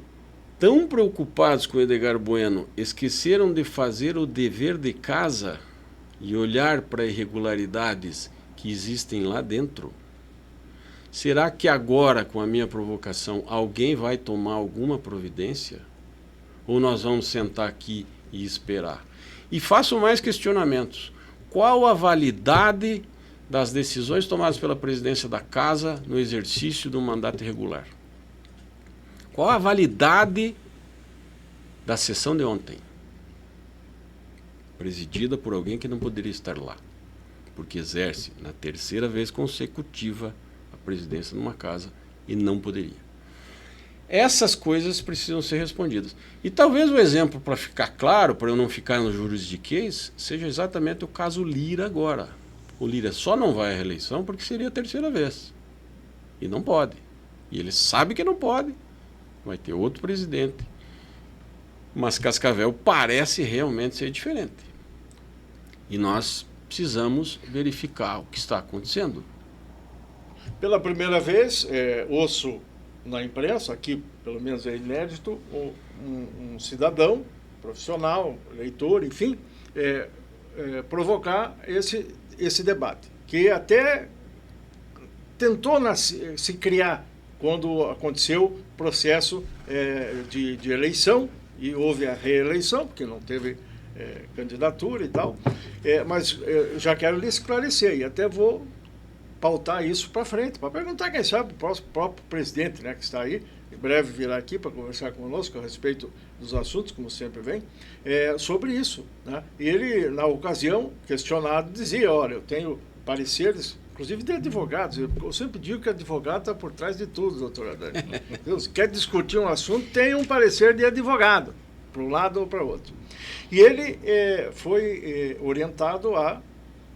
tão preocupados com Edgar Bueno, esqueceram de fazer o dever de casa e olhar para irregularidades que existem lá dentro? Será que agora, com a minha provocação, alguém vai tomar alguma providência? Ou nós vamos sentar aqui e esperar? E faço mais questionamentos. Qual a validade das decisões tomadas pela presidência da Casa no exercício do mandato irregular? Qual a validade da sessão de ontem, presidida por alguém que não poderia estar lá, porque exerce na terceira vez consecutiva a presidência numa casa e não poderia? Essas coisas precisam ser respondidas. E talvez o exemplo, para ficar claro, para eu não ficar no juridiquês, seja exatamente o caso Lira agora. O Lira só não vai à reeleição porque seria a terceira vez. E não pode. E ele sabe que não pode. Vai ter outro presidente. Mas Cascavel parece realmente ser diferente. E nós precisamos verificar o que está acontecendo. Pela primeira vez, ouço na imprensa, aqui pelo menos é inédito, um cidadão, profissional, leitor, enfim, provocar esse debate, que até tentou se criar quando aconteceu o processo de eleição, e houve a reeleição, porque não teve candidatura e tal, mas já quero lhe esclarecer, e até vou pautar isso para frente, para perguntar, quem sabe, o próprio presidente, né, que está aí, em breve virá aqui para conversar conosco a respeito dos assuntos, como sempre vem, sobre isso, né? E ele, na ocasião, questionado, dizia, olha, eu tenho pareceres, inclusive de advogados, eu sempre digo que advogado está por trás de tudo, doutora Dani. Se quer discutir um assunto, tem um parecer de advogado, para um lado ou para o outro. E ele foi orientado a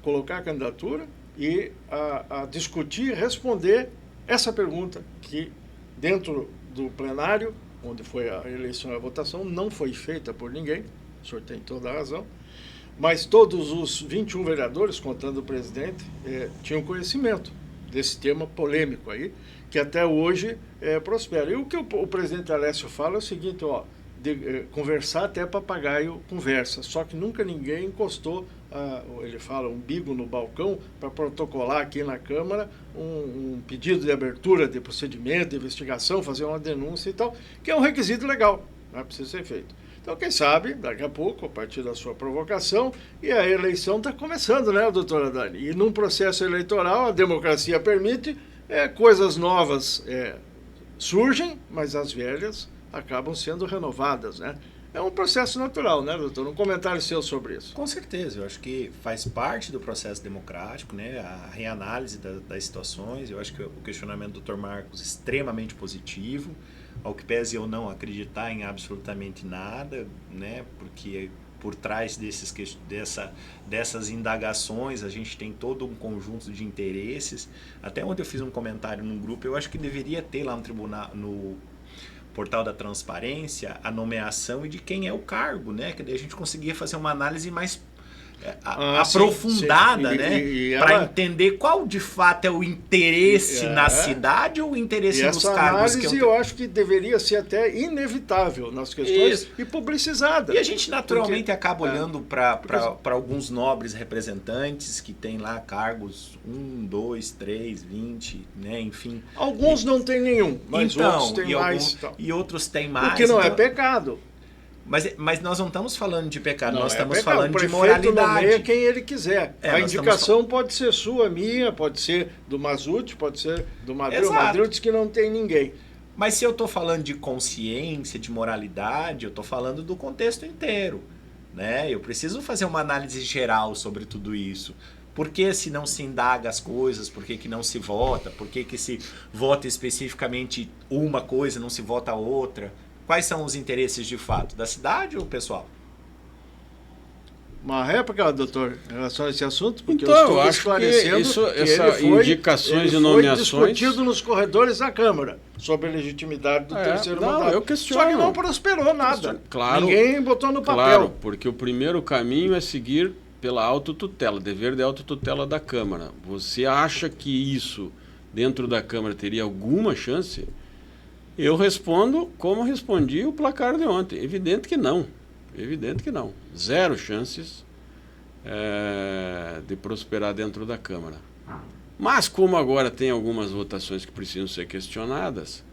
colocar a candidatura e a discutir e responder essa pergunta que, dentro do plenário, onde foi a eleição e a votação, não foi feita por ninguém, o senhor tem toda a razão, mas todos os 21 vereadores, contando o presidente, tinham conhecimento desse tema polêmico aí, que até hoje prospera. E o que o presidente Alécio fala é o seguinte, conversar até papagaio conversa, só que nunca ninguém encostou, ele fala, umbigo no balcão para protocolar aqui na Câmara um pedido de abertura de procedimento, de investigação, fazer uma denúncia e tal, que é um requisito legal, né, precisa ser feito. Então, quem sabe, daqui a pouco, a partir da sua provocação, e a eleição está começando, né, doutora Dani? E num processo eleitoral, a democracia permite, coisas novas surgem, mas as velhas acabam sendo renovadas, né? É um processo natural, né, doutor? Um comentário seu sobre isso. Com certeza, eu acho que faz parte do processo democrático, né? A reanálise das situações. Eu acho que o questionamento do Dr. Marcos é extremamente positivo, ao que pese eu não acreditar em absolutamente nada, né? Porque por trás dessas indagações a gente tem todo um conjunto de interesses. Até ontem eu fiz um comentário num grupo, eu acho que deveria ter lá no tribunal, no portal da transparência, a nomeação e de quem é o cargo, né? Que daí a gente conseguia fazer uma análise mais aprofundada, sim. Né? Para entender qual de fato é o interesse na cidade ou o interesse nos cargos. Essa análise eu acho que deveria ser até inevitável nas questões e publicizada. E a gente naturalmente acaba olhando para alguns nobres representantes que têm lá cargos 1, 2, 3, 20, né? Enfim. Alguns não têm nenhum, mas outros têm mais. E outros têm mais. O que não é pecado. Mas nós não estamos falando de pecado, nós estamos pecado. falando de moralidade. O prefeito nomeia quem ele quiser. A indicação pode ser sua, minha, pode ser do Mazzucci, pode ser do Madrid. O Madrid diz que não tem ninguém. Mas se eu estou falando de consciência, de moralidade, eu estou falando do contexto inteiro. né? Eu preciso fazer uma análise geral sobre tudo isso. Por que se não se indaga as coisas? Por que não se vota? Por que se vota especificamente uma coisa, não se vota outra? Quais são os interesses de fato? Da cidade ou pessoal? Uma réplica, doutor, em relação a esse assunto? Porque Então, eu eu estou acho que esclarecendo essas indicações e nomeações... foi discutido nos corredores da Câmara sobre a legitimidade do terceiro mandato. Eu questiono. Só que não prosperou nada. Claro, ninguém botou no papel. Claro, porque o primeiro caminho é seguir pela autotutela, dever de autotutela da Câmara. Você acha que isso, dentro da Câmara, teria alguma chance? Eu respondo como respondi o placar de ontem. Evidente que não. Evidente que não. Zero chances de prosperar dentro da Câmara. Mas como agora tem algumas votações que precisam ser questionadas,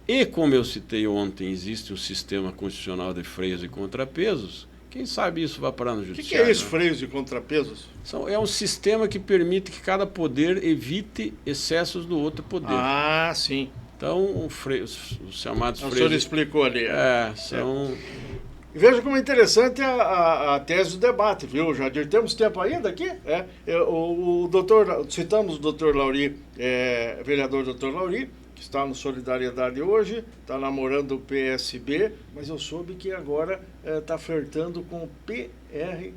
e como eu citei ontem, existe um sistema constitucional de freios e contrapesos, quem sabe isso vai parar no judiciário. O que é isso, freios e contrapesos? É um sistema que permite que cada poder evite excessos do outro poder. Ah, sim. Então, os chamados freios... O senhor explicou ali. São... Veja como é interessante a tese do debate, viu, Jadir? Temos tempo ainda aqui? Citamos o doutor Lauri, vereador doutor Lauri, que está no Solidariedade hoje, está namorando o PSB, mas eu soube que agora está flertando com o PRD,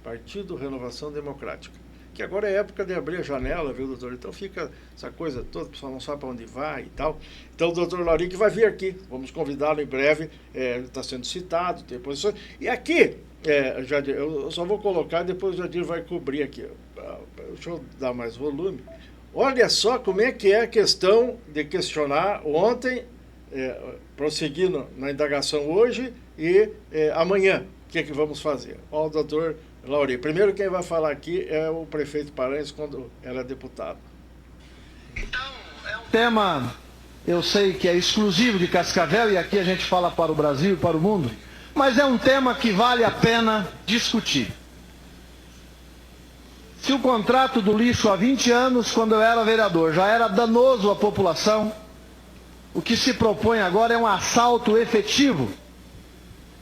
Partido Renovação Democrática. Que agora é época de abrir a janela, viu, doutor? Então fica essa coisa toda, o pessoal não sabe para onde vai e tal. Então o doutor Lauri que vai vir aqui, vamos convidá-lo em breve, está sendo citado, tem posições. E aqui, Jadir, eu só vou colocar, depois o Jadir vai cobrir aqui. Deixa eu dar mais volume. Olha só como é que é a questão de questionar ontem, prosseguindo na indagação hoje e amanhã. O que é que vamos fazer? Ó, o doutor Lauri, primeiro quem vai falar aqui é o prefeito Paranhos quando era deputado. Então, é um tema, eu sei que é exclusivo de Cascavel e aqui a gente fala para o Brasil e para o mundo, mas é um tema que vale a pena discutir. Se o contrato do lixo há 20 anos, quando eu era vereador, já era danoso à população, o que se propõe agora é um assalto efetivo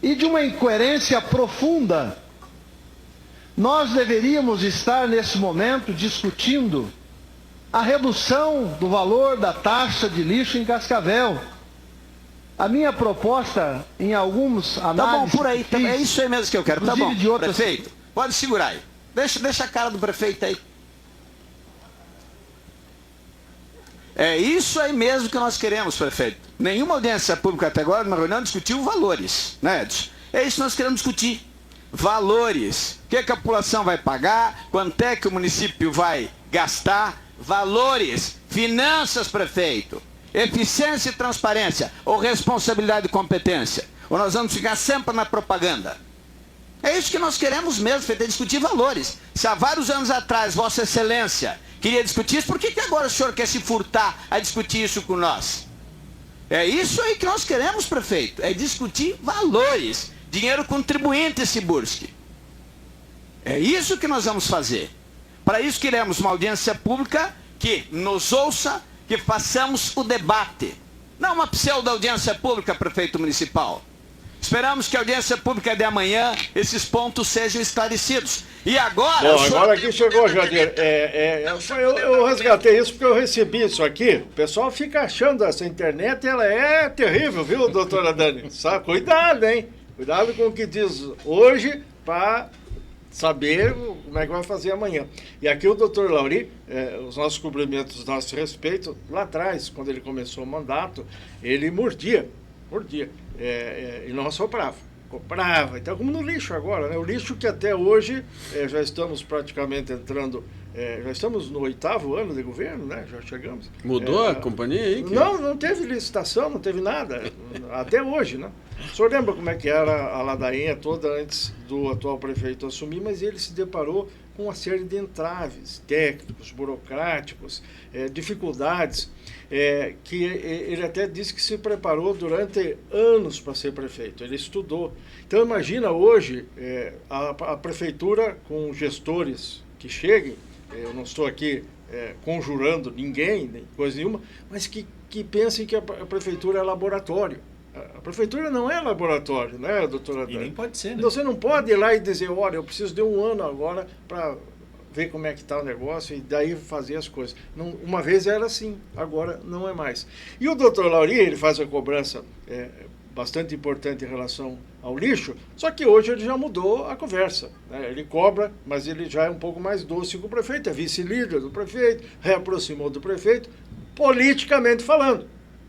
e de uma incoerência profunda. Nós deveríamos estar, nesse momento, discutindo a redução do valor da taxa de lixo em Cascavel. A minha proposta, em alguns análises... Tá bom, por aí, é isso aí mesmo que eu quero. Tá bom, prefeito, pode segurar aí. Deixa a cara do prefeito aí. É isso aí mesmo que nós queremos, prefeito. Nenhuma audiência pública até agora, na reunião, discutiu valores, né, Edson? É isso que nós queremos discutir. Valores. O que a população vai pagar? Quanto é que o município vai gastar? Valores. Finanças, prefeito. Eficiência e transparência. Ou responsabilidade e competência. Ou nós vamos ficar sempre na propaganda. É isso que nós queremos mesmo, prefeito, é discutir valores. Se há vários anos atrás Vossa Excelência queria discutir isso, por que agora o senhor quer se furtar a discutir isso com nós? É isso aí que nós queremos, prefeito. É discutir valores. Dinheiro contribuinte se busque. É isso que nós vamos fazer. Para isso queremos uma audiência pública que nos ouça, que façamos o debate. Não uma pseudo-audiência pública, prefeito municipal. Esperamos que a audiência pública de amanhã, esses pontos sejam esclarecidos. E agora... Bom, agora aqui chegou, Jadir. Eu resgatei isso porque eu recebi isso aqui. O pessoal fica achando essa internet, ela é terrível, viu, doutora Dani? Sabe? Cuidado, hein? Cuidado com o que diz hoje para saber como é que vai fazer amanhã. E aqui o doutor Lauri, os nossos cumprimentos, nosso respeito, lá atrás, quando ele começou o mandato, ele mordia. E não assoprava. Comprava. Então, como no lixo agora, né? O lixo que até hoje já estamos praticamente entrando... já estamos no 8º ano de governo, né? Já chegamos. Mudou a companhia aí? Não teve licitação, não teve nada. Até hoje, né? O senhor lembra como é que era a ladainha toda antes do atual prefeito assumir, mas ele se deparou com uma série de entraves técnicos, burocráticos, dificuldades, que ele até disse que se preparou durante anos para ser prefeito, ele estudou. Então imagina hoje a prefeitura com gestores que cheguem, eu não estou aqui conjurando ninguém, nem coisa nenhuma, mas que pensem que a prefeitura é laboratório. A prefeitura não é laboratório, né, doutora E nem pode ser, né? Então você não pode ir lá e dizer, olha, eu preciso de 1 ano agora para ver como é que está o negócio e daí fazer as coisas. Não, uma vez era assim, agora não é mais. E o doutor Lauri, ele faz uma cobrança bastante importante em relação ao lixo, só que hoje ele já mudou a conversa, né? Ele cobra, mas ele já é um pouco mais doce com o prefeito, é vice-líder do prefeito, reaproximou do prefeito, politicamente falando.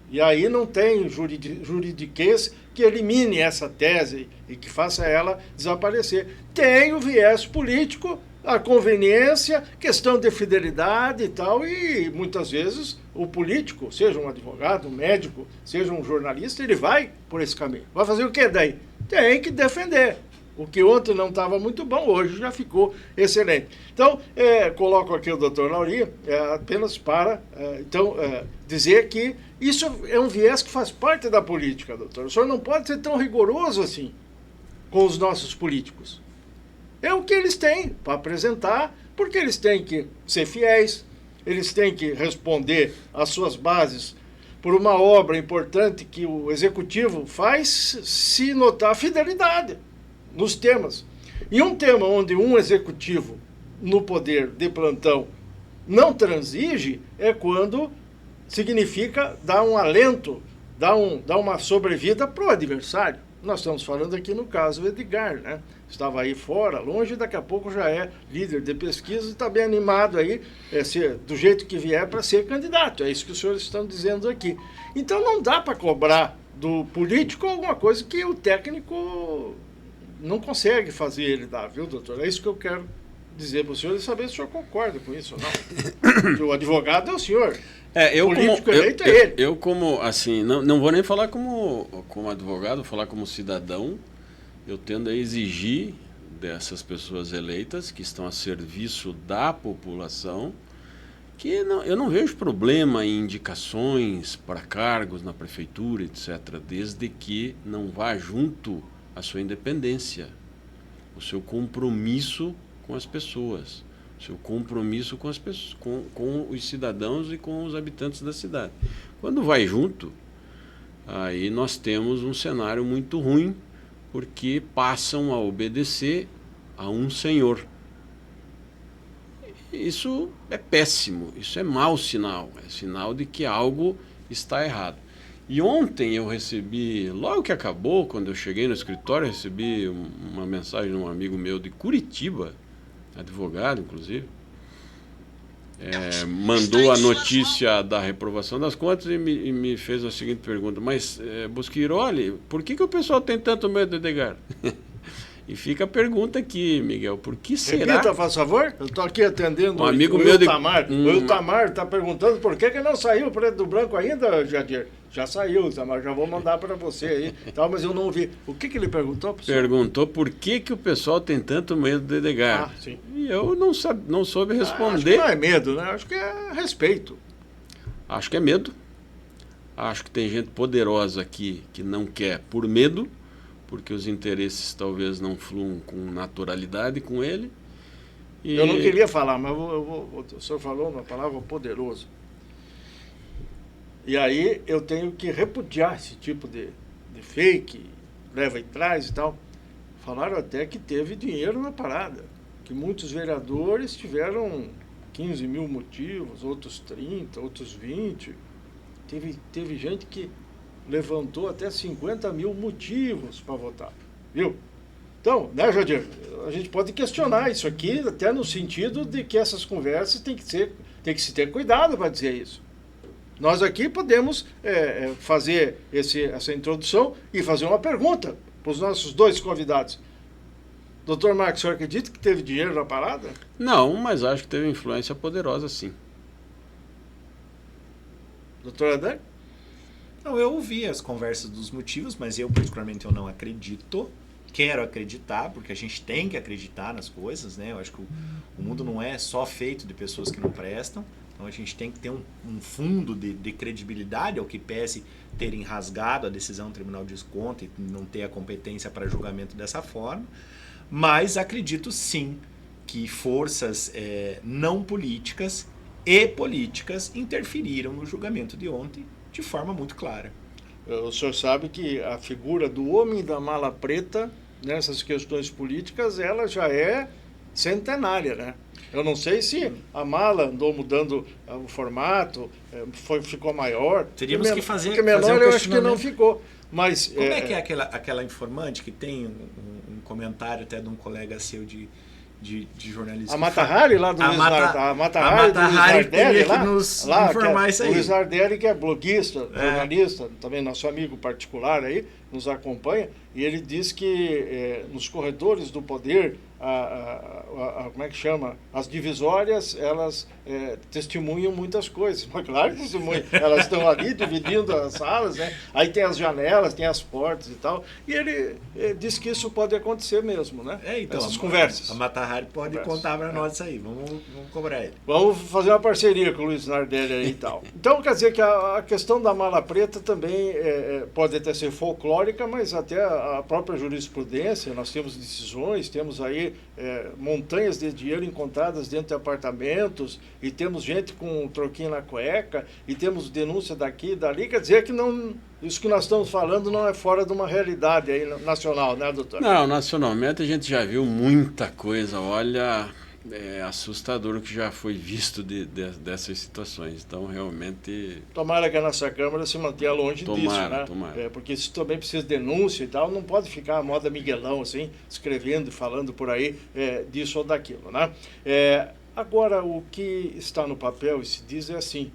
E aí não tem juridiquês que elimine essa tese e que faça ela desaparecer. Tem o viés político, a conveniência, questão de fidelidade e tal, e muitas vezes o político, seja um advogado, um médico, seja um jornalista, ele vai por esse caminho. Vai fazer o quê daí? Tem que defender. O que ontem não estava muito bom, hoje já ficou excelente. Então, coloco aqui o doutor Lauri apenas para dizer que isso é um viés que faz parte da política, doutor. O senhor não pode ser tão rigoroso assim com os nossos políticos. É o que eles têm para apresentar, porque eles têm que ser fiéis, eles têm que responder às suas bases por uma obra importante que o executivo faz se notar fidelidade nos temas. E um tema onde um executivo no poder de plantão não transige é quando significa dar um alento, dar uma sobrevida para o adversário. Nós estamos falando aqui no caso do Edgar, né? Estava aí fora, longe, daqui a pouco já é líder de pesquisa e está bem animado aí, do jeito que vier, para ser candidato. É isso que os senhores estão dizendo aqui. Então não dá para cobrar do político alguma coisa que o técnico não consegue fazer ele dar, viu, doutor? É isso que eu quero dizer para o senhor e saber se o senhor concorda com isso ou não. Que o advogado é o senhor. O político eleito é ele. Eu como, assim, não vou nem falar como advogado, vou falar como cidadão. Eu tendo a exigir dessas pessoas eleitas que estão a serviço da população que eu não vejo problema em indicações para cargos na prefeitura, etc., desde que não vá junto a sua independência, o seu compromisso com as pessoas, o seu compromisso com as pessoas, com os cidadãos e com os habitantes da cidade. Quando vai junto, aí nós temos um cenário muito ruim, porque passam a obedecer a um senhor. Isso é péssimo, isso é mau sinal, é sinal de que algo está errado. E ontem eu recebi, logo que acabou, quando eu cheguei no escritório, eu recebi uma mensagem de um amigo meu de Curitiba, advogado inclusive, mandou a notícia da reprovação das contas e me fez a seguinte pergunta: mas Bosquiroli, por que o pessoal tem tanto medo de Edgar? E fica a pergunta aqui, Miguel, por que será? Repita, faz favor. Eu estou aqui atendendo um amigo meu de Itamar. O Itamar está perguntando por que não saiu o preto do branco ainda, Jadir. Já saiu, Itamar, já vou mandar para você aí. Mas eu não ouvi. O que ele perguntou, professor? Perguntou por que o pessoal tem tanto medo de Edgar. Sim. E eu não soube responder. Acho que não é medo, né? Acho que é respeito. Acho que é medo. Acho que tem gente poderosa aqui que não quer por medo, porque os interesses talvez não fluam com naturalidade com ele. E... Eu não queria falar, mas o senhor falou uma palavra poderoso. E aí eu tenho que repudiar esse tipo de fake, leva e traz e tal. Falaram até que teve dinheiro na parada, que muitos vereadores tiveram 15 mil motivos, outros 30, outros 20. Teve gente que levantou até 50 mil motivos para votar, viu? Então, né, Jadir, a gente pode questionar isso aqui, até no sentido de que essas conversas tem que se ter cuidado para dizer isso. Nós aqui podemos fazer essa introdução e fazer uma pergunta para os nossos dois convidados. Doutor Marcos, o senhor acredita que teve dinheiro na parada? Não, mas acho que teve influência poderosa, sim. Doutor Adán? Não, eu ouvi as conversas dos motivos, mas eu particularmente eu não acredito. Quero acreditar, porque a gente tem que acreditar nas coisas, né? Eu acho que o mundo não é só feito de pessoas que não prestam. Então a gente tem que ter um fundo de credibilidade, ao que pese terem rasgado a decisão do Tribunal de Contas e não ter a competência para julgamento dessa forma. Mas acredito sim que forças não políticas e políticas interferiram no julgamento de ontem de forma muito clara. o senhor sabe que a figura do homem da mala preta, nessas questões políticas, ela já é centenária, né? Eu não sei se a mala andou mudando o formato, ficou maior. Teríamos que fazer. Porque menor fazer um eu acho que não ficou. Mas, como é que é aquela informante que tem um comentário até de um colega seu de jornalismo? A Mata Hari lá do Luiz Nardelli. A Mata Hari teria que nos informar isso aí. O Luiz Nardelli, que é bloguista, jornalista, também nosso amigo particular aí, nos acompanha, e ele diz que nos corredores do poder, como é que chama? As divisórias, elas testemunham muitas coisas. Mas claro que testemunham. Elas estão ali dividindo as salas, né? Aí tem as janelas, tem as portas e tal. E ele diz que isso pode acontecer mesmo, né? Então, essas conversas. A Mata Hari pode contar para nós isso aí. Vamos cobrar ele. Vamos fazer uma parceria com o Luiz Nardelli aí e tal. Então, quer dizer que a questão da mala preta também pode até ser folclórica, mas até a própria jurisprudência, nós temos decisões, temos aí montanhas de dinheiro encontradas dentro de apartamentos, e temos gente com um troquinho na cueca, e temos denúncia daqui e dali. Quer dizer que não, isso que nós estamos falando não é fora de uma realidade aí nacional, né, doutor? Não, nacionalmente a gente já viu muita coisa. Olha, é assustador o que já foi visto dessas situações. Então, realmente... Tomara que a nossa Câmara se mantenha longe disso, né? Tomara. Porque isso também precisa de denúncia e tal, não pode ficar a moda Miguelão, assim, escrevendo e falando por aí disso ou daquilo, né? Agora, o que está no papel e se diz é assim,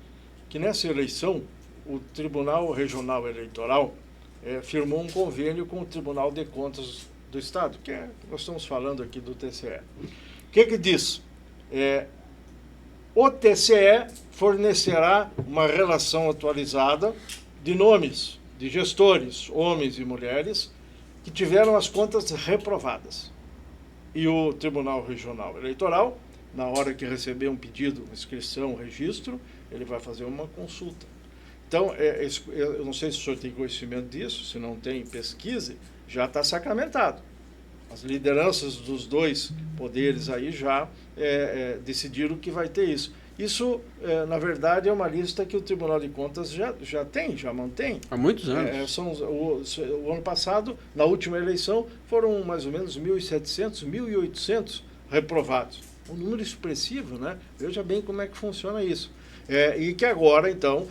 que nessa eleição, o Tribunal Regional Eleitoral firmou um convênio com o Tribunal de Contas do Estado, que nós estamos falando aqui do TCE. O que diz? O TCE fornecerá uma relação atualizada de nomes de gestores, homens e mulheres, que tiveram as contas reprovadas. E o Tribunal Regional Eleitoral, na hora que receber um pedido, inscrição, registro, ele vai fazer uma consulta. Então, eu não sei se o senhor tem conhecimento disso, se não tem, pesquise, já está sacramentado. As lideranças dos dois poderes aí já decidiram que vai ter isso. Isso, na verdade, é uma lista que o Tribunal de Contas já tem, já mantém. Há muitos anos. O ano passado, na última eleição, foram mais ou menos 1.700, 1.800 reprovados. Um número expressivo, né? Veja bem como é que funciona isso. E que agora, então,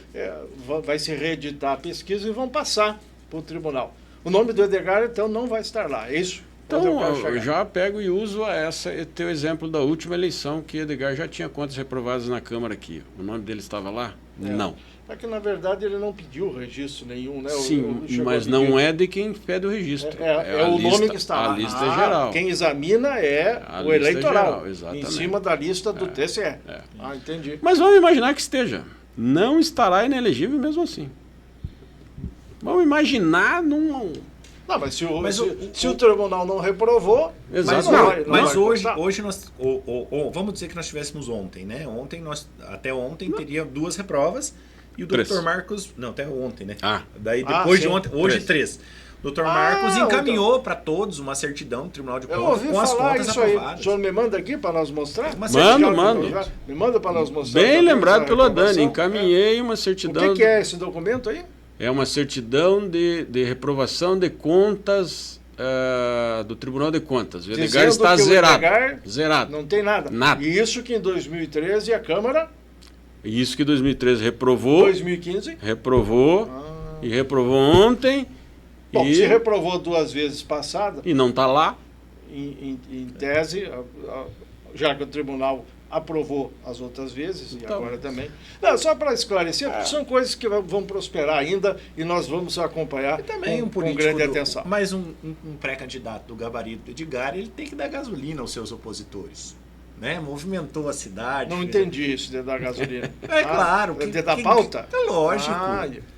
vai se reeditar a pesquisa e vão passar para o tribunal. O nome do Edgar, então, não vai estar lá, é isso? Então, eu já pego e uso teu exemplo da última eleição, que Edgar já tinha contas reprovadas na Câmara aqui. O nome dele estava lá? Não. É que, na verdade, ele não pediu registro nenhum, né? Sim, mas não é de quem pede o registro. É o nome que está lá. A lista geral. Quem examina o eleitoral, geral, exatamente. Em cima da lista do TCE. Entendi. Mas vamos imaginar que esteja. Não estará inelegível mesmo assim. Vamos imaginar num... Não, mas se o tribunal não reprovou... Exato. Mas hoje nós... vamos dizer que nós tivéssemos ontem, né? Até ontem teria 2 reprovas e o Dr. Marcos... Não, até ontem, né? Daí depois de ontem... Hoje 3. O Dr. Marcos encaminhou para todos uma certidão do Tribunal de Contas com as contas aprovadas. Aí. O senhor me manda aqui para nós mostrar? Mando. Me manda para nós mostrar. Bem lembrado pela Dani. Encaminhei uma certidão... O que é esse documento aí? É uma certidão de reprovação de contas do Tribunal de Contas. O Edgar está zerado. Não tem nada. E isso que em 2013 a Câmara... Isso que em 2013 reprovou. 2015? Reprovou. E reprovou ontem. Bom, se reprovou 2 vezes passada... E não está lá. Em tese, já que o tribunal aprovou as outras vezes, e agora também. Não, só para esclarecer, são coisas que vão prosperar ainda e nós vamos acompanhar também com grande atenção. Mas um pré-candidato do gabarito do Edgar, ele tem que dar gasolina aos seus opositores. Né? Movimentou a cidade. Não entendi isso de dar gasolina. Claro. De dar pauta? É lógico.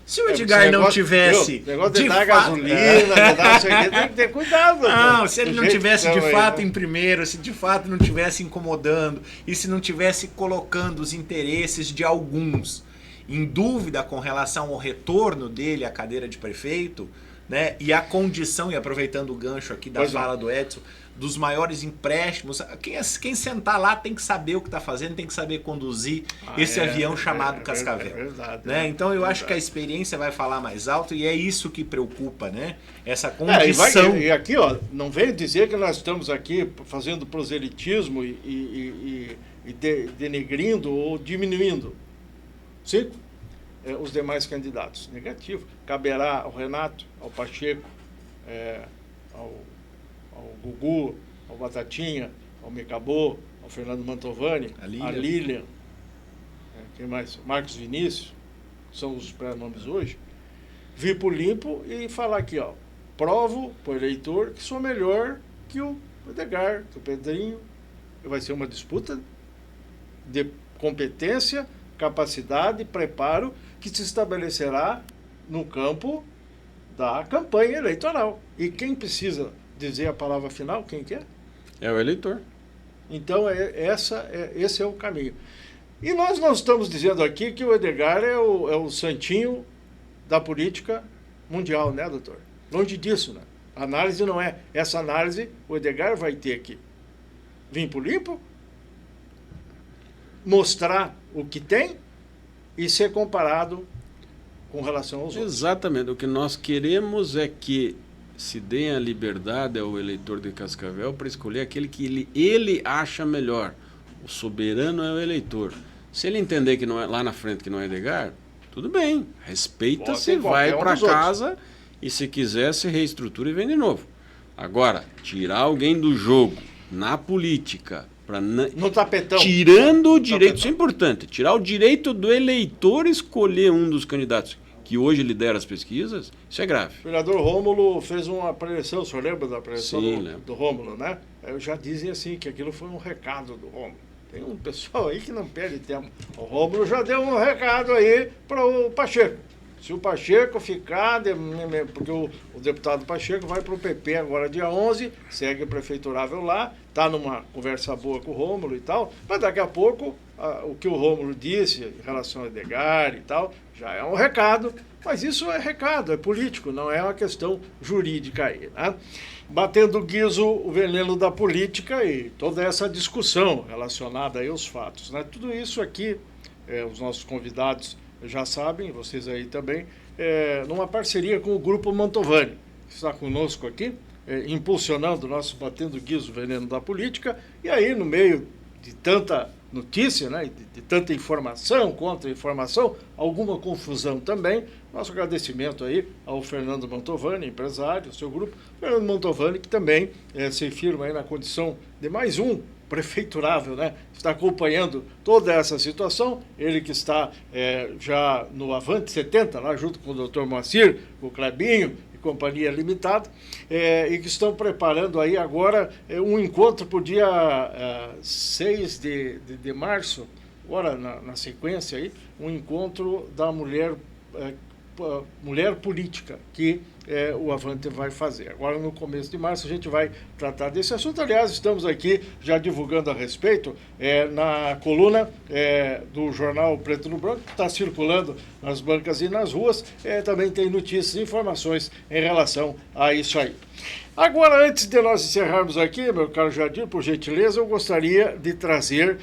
Se o Edgar não tivesse... negócio de dar gasolina, de dar isso aqui, tem que ter cuidado. Não, se ele não tivesse de fato em primeiro, se de fato não tivesse incomodando e se não tivesse colocando os interesses de alguns em dúvida com relação ao retorno dele à cadeira de prefeito, né? E a condição, e aproveitando o gancho aqui da fala do Edson, dos maiores empréstimos. Quem sentar lá tem que saber o que está fazendo, tem que saber conduzir esse avião chamado Cascavel. Verdade, né? Então eu acho que a experiência vai falar mais alto e é isso que preocupa, né? Essa condição. E aqui, ó, não venho dizer que nós estamos aqui fazendo proselitismo e denegrindo ou diminuindo os demais candidatos. Negativo. Caberá ao Renato, ao Pacheco, ao Gugu, ao Batatinha, ao Mecabô, ao Fernando Mantovani, a Lilian, quem mais? Marcos Vinícius, são os pré-nomes hoje, vir pro limpo e falar aqui, ó, provo pro eleitor que sou melhor que o Edgar, que o Pedrinho. Vai ser uma disputa de competência, capacidade, preparo, que se estabelecerá no campo da campanha eleitoral. E quem precisa dizer a palavra final, quem que é? É o eleitor. Então, esse é o caminho. E nós não estamos dizendo aqui que o Edgar é o santinho da política mundial, né, doutor? Longe disso, né? A análise não é. Essa análise o Edgar vai ter que vir pro limpo, mostrar o que tem e ser comparado com relação aos outros. Exatamente. O que nós queremos é que se dê a liberdade ao eleitor de Cascavel para escolher aquele que ele acha melhor. O soberano é o eleitor. Se ele entender que não é lá na frente que não é Edgar, tudo bem. Respeita-se, vai para casa e se quiser se reestrutura e vem de novo. Agora, tirar alguém do jogo na política no tapetão. Tirando o direito, isso é importante, tirar o direito do eleitor escolher um dos candidatos que hoje lidera as pesquisas, isso é grave. O vereador Rômulo fez uma preleção, o senhor lembra da preleção Sim, do Rômulo, né? Já dizem assim que aquilo foi um recado do Rômulo. Tem um pessoal aí que não perde tempo. O Rômulo já deu um recado aí para o Pacheco. Se o Pacheco ficar, porque o deputado Pacheco vai para o PP agora dia 11, segue prefeiturável lá, está numa conversa boa com o Rômulo e tal, mas daqui a pouco o que o Rômulo disse em relação a Edgar e tal, já é um recado, mas isso é recado, é político, não é uma questão jurídica aí, né? Batendo guiso o veneno da política e toda essa discussão relacionada aí aos fatos, né? Tudo isso aqui, os nossos convidados já sabem, vocês aí também, numa parceria com o Grupo Mantovani, que está conosco aqui, impulsionando o nosso Batendo Guiso, Veneno da Política, e aí no meio de tanta notícia, né, de tanta informação, contra-informação, alguma confusão também, nosso agradecimento aí ao Fernando Mantovani, empresário, seu grupo, Fernando Mantovani, que também se firma aí na condição de mais um prefeiturável, né? Está acompanhando toda essa situação, ele que está já no Avante 70, lá junto com o Dr. Moacir, com o Clebinho e Companhia Limitada, e que estão preparando aí agora um encontro para o dia 6 de março, agora na sequência aí, um encontro da mulher política, que o Avante vai fazer. Agora, no começo de março, a gente vai tratar desse assunto. Aliás, estamos aqui já divulgando a respeito na coluna do jornal Preto no Branco, que está circulando nas bancas e nas ruas. Também tem notícias e informações em relação a isso aí. Agora, antes de nós encerrarmos aqui, meu caro Jadir, por gentileza, eu gostaria de trazer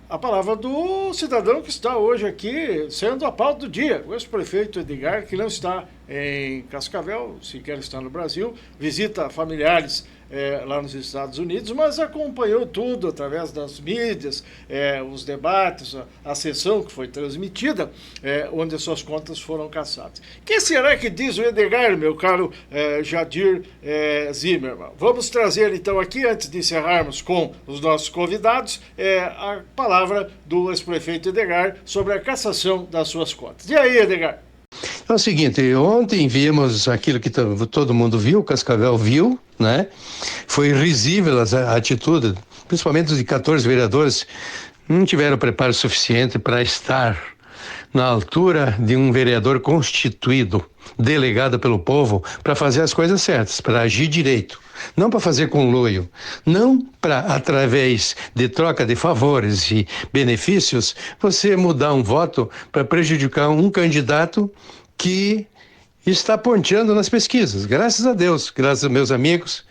a palavra do cidadão que está hoje aqui, sendo a pauta do dia, o ex-prefeito Edgar, que não está em Cascavel, sequer está no Brasil, visita familiares lá nos Estados Unidos, mas acompanhou tudo através das mídias, os debates, a sessão que foi transmitida, onde as suas contas foram cassadas. O que será que diz o Edgar, meu caro Jadir Zimmermann? Vamos trazer então aqui, antes de encerrarmos com os nossos convidados, a palavra do ex-prefeito Edgar sobre a cassação das suas contas. E aí, Edgar? É o seguinte, ontem vimos aquilo que todo mundo viu, Cascavel viu, né? Foi risível a atitude, principalmente dos 14 vereadores, não tiveram preparo suficiente para estar na altura de um vereador constituído, delegado pelo povo, para fazer as coisas certas, para agir direito. Não para fazer conluio, não para, através de troca de favores e benefícios, você mudar um voto para prejudicar um candidato que está ponteando nas pesquisas. Graças a Deus, graças aos meus amigos,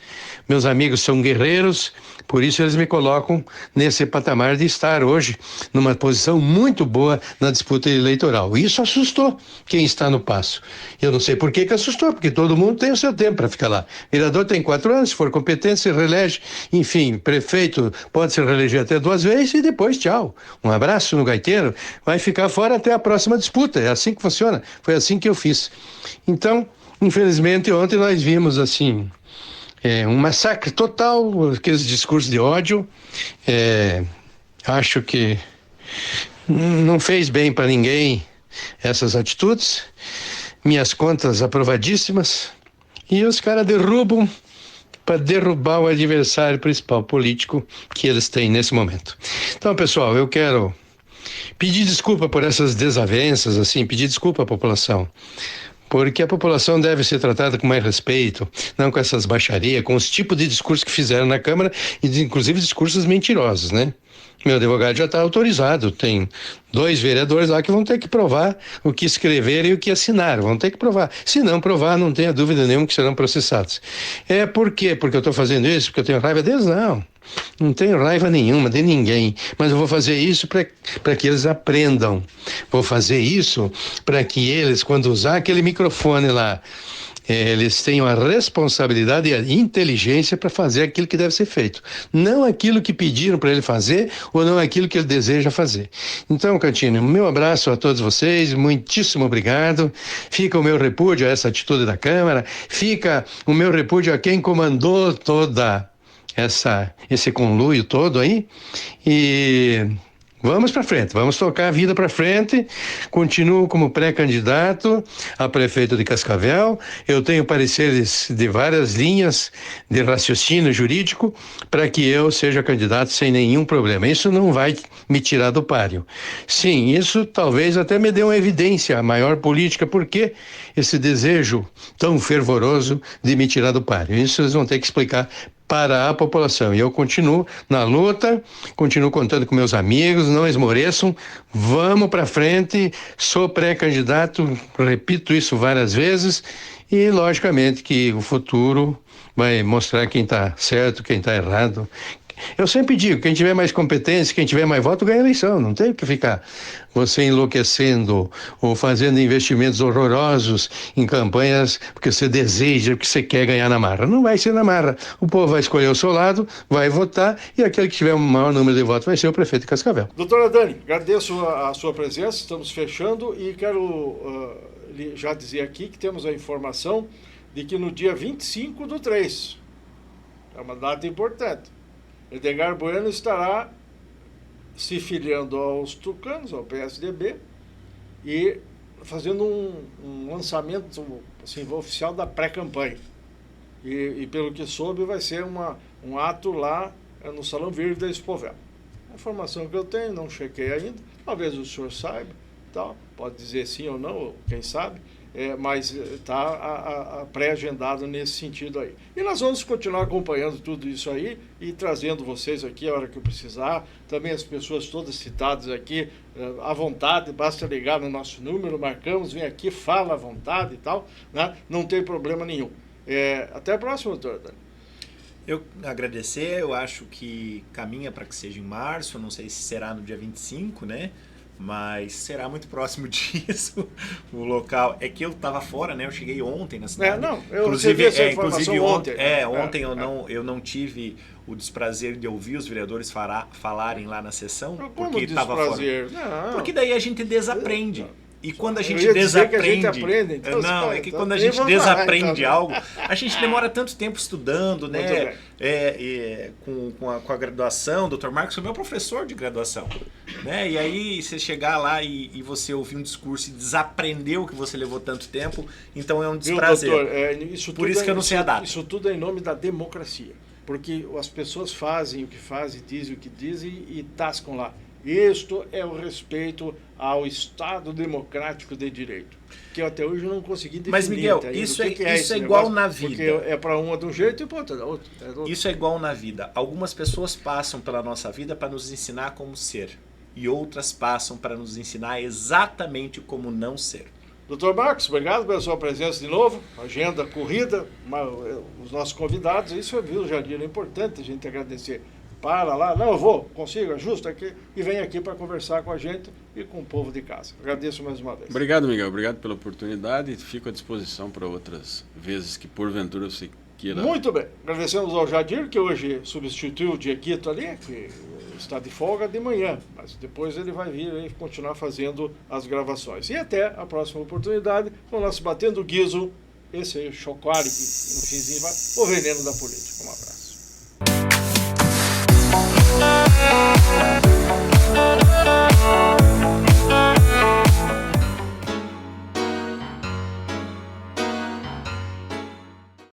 meus amigos são guerreiros, por isso eles me colocam nesse patamar de estar hoje numa posição muito boa na disputa eleitoral. Isso assustou quem está no passo. Eu não sei por que assustou, porque todo mundo tem o seu tempo para ficar lá. Vereador tem 4 anos, se for competente, se reelege. Enfim, prefeito pode se reeleger até 2 vezes e depois tchau. Um abraço no gaiteiro, vai ficar fora até a próxima disputa. É assim que funciona. Foi assim que eu fiz. Então, infelizmente, ontem nós vimos assim um massacre total, aqueles discursos de ódio. Acho que não fez bem para ninguém essas atitudes. Minhas contas aprovadíssimas. E os caras derrubam para derrubar o adversário principal político que eles têm nesse momento. Então, pessoal, eu quero pedir desculpa por essas desavenças, assim, pedir desculpa à população. Porque a população deve ser tratada com mais respeito, não com essas baixarias, com os tipos de discursos que fizeram na Câmara, e inclusive discursos mentirosos, né? Meu advogado já está autorizado, tem 2 vereadores lá que vão ter que provar o que escreveram e o que assinaram, vão ter que provar. Se não provar, não tenha dúvida nenhuma que serão processados. Por quê? Porque eu estou fazendo isso? Porque eu tenho raiva deles? Não tenho raiva nenhuma de ninguém, mas eu vou fazer isso para que eles aprendam. Vou fazer isso para que eles, quando usar aquele microfone lá, eles tenham a responsabilidade e a inteligência para fazer aquilo que deve ser feito. Não aquilo que pediram para ele fazer ou não aquilo que ele deseja fazer. Então, Cantini, meu abraço a todos vocês, muitíssimo obrigado. Fica o meu repúdio a essa atitude da Câmara, fica o meu repúdio a quem comandou toda esse conluio todo aí, e vamos para frente, vamos tocar a vida para frente. Continuo como pré-candidato a prefeito de Cascavel. Eu tenho pareceres de várias linhas de raciocínio jurídico para que eu seja candidato sem nenhum problema. Isso não vai me tirar do páreo. Sim, isso talvez até me dê uma evidência maior política, porque esse desejo tão fervoroso de me tirar do páreo. Isso vocês vão ter que explicar para a população. E eu continuo na luta, continuo contando com meus amigos, não esmoreçam, vamos para frente, sou pré-candidato, repito isso várias vezes, e logicamente que o futuro vai mostrar quem está certo, quem está errado. Eu sempre digo, quem tiver mais competência, quem tiver mais voto, ganha a eleição. Não tem que ficar você enlouquecendo ou fazendo investimentos horrorosos em campanhas porque você deseja, porque você quer ganhar na marra. Não vai ser na marra. O povo vai escolher o seu lado, vai votar, e aquele que tiver o maior número de votos vai ser o prefeito de Cascavel. Doutora Dani, agradeço a sua presença, estamos fechando, e quero já dizer aqui que temos a informação de que no dia 25/3, é uma data importante, Edgar Bueno estará se filiando aos tucanos, ao PSDB, e fazendo um lançamento assim, oficial da pré-campanha. E pelo que soube, vai ser um ato lá no Salão Verde da Expovel. A informação que eu tenho, não chequei ainda, talvez o senhor saiba, tal, pode dizer sim ou não, quem sabe, mas está pré-agendado nesse sentido aí. E nós vamos continuar acompanhando tudo isso aí e trazendo vocês aqui a hora que eu precisar. Também as pessoas todas citadas aqui, à vontade, basta ligar no nosso número, marcamos, vem aqui, fala à vontade e tal, né? Não tem problema nenhum. Até a próxima, doutor Dani. Eu agradecer, eu acho que caminha para que seja em março, não sei se será no dia 25, né? Mas será muito próximo disso. O local é que eu estava fora, né? Eu cheguei ontem na cidade. Inclusive ontem. Ontem eu não tive o desprazer de ouvir os vereadores falarem lá na sessão, porque estava fora. Não. Porque daí a gente desaprende. E quando a gente desaprende... quando a gente desaprende algo, a gente demora tanto tempo estudando, né? Com a graduação, o Dr. Marcos foi meu professor de graduação, né? E aí você chegar lá e você ouvir um discurso e desaprender o que você levou tanto tempo, então é um desprazer. Doutor, por isso que eu não sei a data. Isso tudo é em nome da democracia, porque as pessoas fazem o que fazem, dizem o que dizem e tascam lá. Isto é o respeito ao Estado democrático de direito, que eu até hoje não consegui definir. Mas, Miguel, isso é igual na vida. Porque é para uma de um jeito e para outra da outra. Isso é igual na vida. Algumas pessoas passam pela nossa vida para nos ensinar como ser, e outras passam para nos ensinar exatamente como não ser. Doutor Marcos, obrigado pela sua presença de novo. Agenda corrida, os nossos convidados, isso viu, Jadir, é importante a gente agradecer. Para lá, não, eu vou, consigo, ajusta aqui e vem aqui para conversar com a gente e com o povo de casa. Agradeço mais uma vez. Obrigado, Miguel, obrigado pela oportunidade e fico à disposição para outras vezes que porventura você queira. Muito bem, agradecemos ao Jadir, que hoje substituiu o Dieguito ali, que está de folga de manhã, mas depois ele vai vir e continuar fazendo as gravações. E até a próxima oportunidade com o nosso Batendo Guizo, esse aí, o Chocolate, que no finzinho vai, o veneno da política. Um abraço.